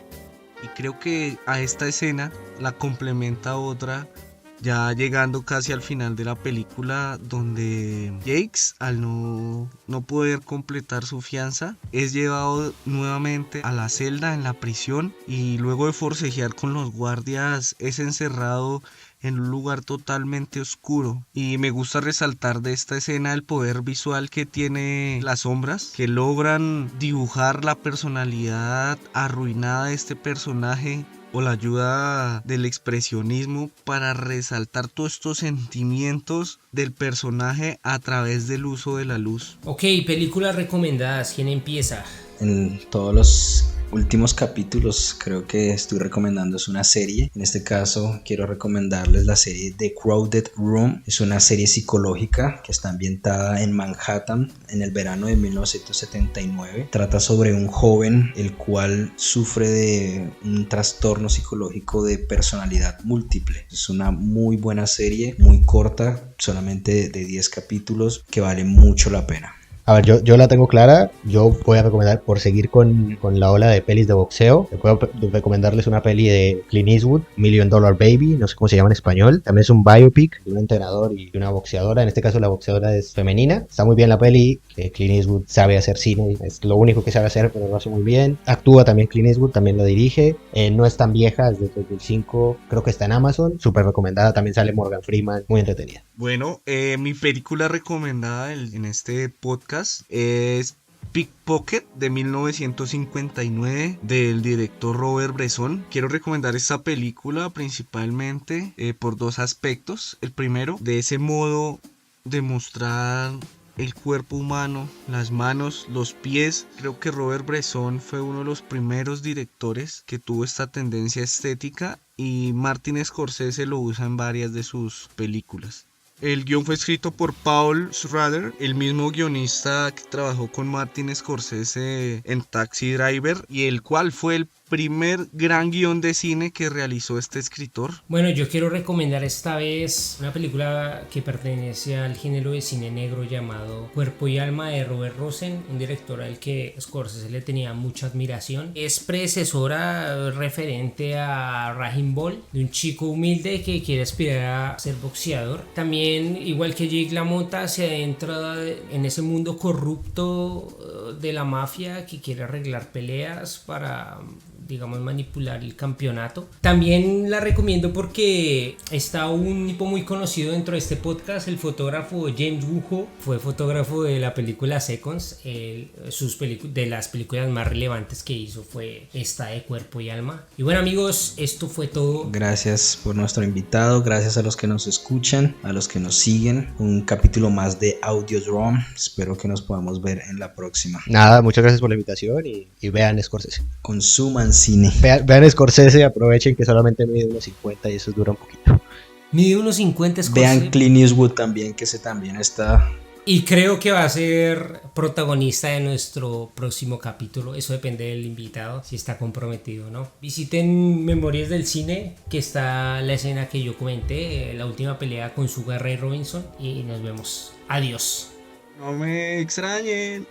S3: Y creo que a esta escena la complementa otra, ya llegando casi al final de la película, donde Jakes, al no poder completar su fianza, es llevado nuevamente a la celda en la prisión, y luego de forcejear con los guardias es encerrado en un lugar totalmente oscuro. Y me gusta resaltar de esta escena el poder visual que tiene las sombras, que logran dibujar la personalidad arruinada de este personaje, o la ayuda del expresionismo para resaltar todos estos sentimientos del personaje a través del uso de la luz.
S2: Ok, películas recomendadas, ¿quién empieza?
S4: En todos los últimos capítulos creo que estoy recomendando es una serie. En este caso quiero recomendarles la serie The Crowded Room. Es una serie psicológica que está ambientada en Manhattan en el verano de 1979. Trata sobre un joven el cual sufre de un trastorno psicológico de personalidad múltiple. Es una muy buena serie, muy corta, solamente de 10 capítulos, que vale mucho la pena.
S1: A ver, yo la tengo clara. Yo voy a recomendar, por seguir con la ola de pelis de boxeo, puedo recomendarles una peli de Clint Eastwood, Million Dollar Baby, no sé cómo se llama en español. También es un biopic de un entrenador y una boxeadora. En este caso la boxeadora es femenina. Está muy bien la peli. Clint Eastwood sabe hacer cine, es lo único que sabe hacer, pero lo hace muy bien. Actúa también Clint Eastwood, también lo dirige. No es tan vieja, es desde 2005, creo que está en Amazon. Súper recomendada. También sale Morgan Freeman, muy entretenida.
S3: Bueno, mi película recomendada en este podcast es Pickpocket de 1959 del director Robert Bresson. Quiero recomendar esta película principalmente por dos aspectos. El primero, de ese modo de mostrar el cuerpo humano, las manos, los pies. Creo que Robert Bresson fue uno de los primeros directores que tuvo esta tendencia estética y Martin Scorsese lo usa en varias de sus películas. El guión fue escrito por Paul Schrader, el mismo guionista que trabajó con Martin Scorsese en Taxi Driver y el cual fue el primer gran guión de cine que realizó este escritor.
S2: Bueno, yo quiero recomendar esta vez una película que pertenece al género de cine negro llamado Cuerpo y Alma de Robert Rosen, un director al que Scorsese le tenía mucha admiración. Es predecesora referente a Raging Bull, de un chico humilde que quiere aspirar a ser boxeador. También, igual que Jake LaMotta, se adentra en ese mundo corrupto de la mafia que quiere arreglar peleas para, digamos, manipular el campeonato. También la recomiendo porque está un tipo muy conocido dentro de este podcast, el fotógrafo James Wooho. Fue fotógrafo de la película Seconds. De las películas más relevantes que hizo fue esta de Cuerpo y Alma. Y bueno, amigos, esto fue todo.
S4: Gracias por nuestro invitado, gracias a los que nos escuchan, a los que nos siguen. Un capítulo más de Audiodrome. Espero que nos podamos ver en la próxima.
S1: Nada, muchas gracias por la invitación y vean Scorsese.
S4: Consuman cine.
S1: Vean Scorsese, aprovechen que solamente mide 1.50 y eso dura un poquito.
S2: Mide 1.50 Scorsese.
S4: Vean Clint Eastwood también, que ese también está.
S2: Y creo que va a ser protagonista de nuestro próximo capítulo. Eso depende del invitado, si está comprometido o no. Visiten Memorias del Cine, que está la escena que yo comenté, la última pelea con Sugar Ray Robinson. Y nos vemos. Adiós.
S3: No me extrañen.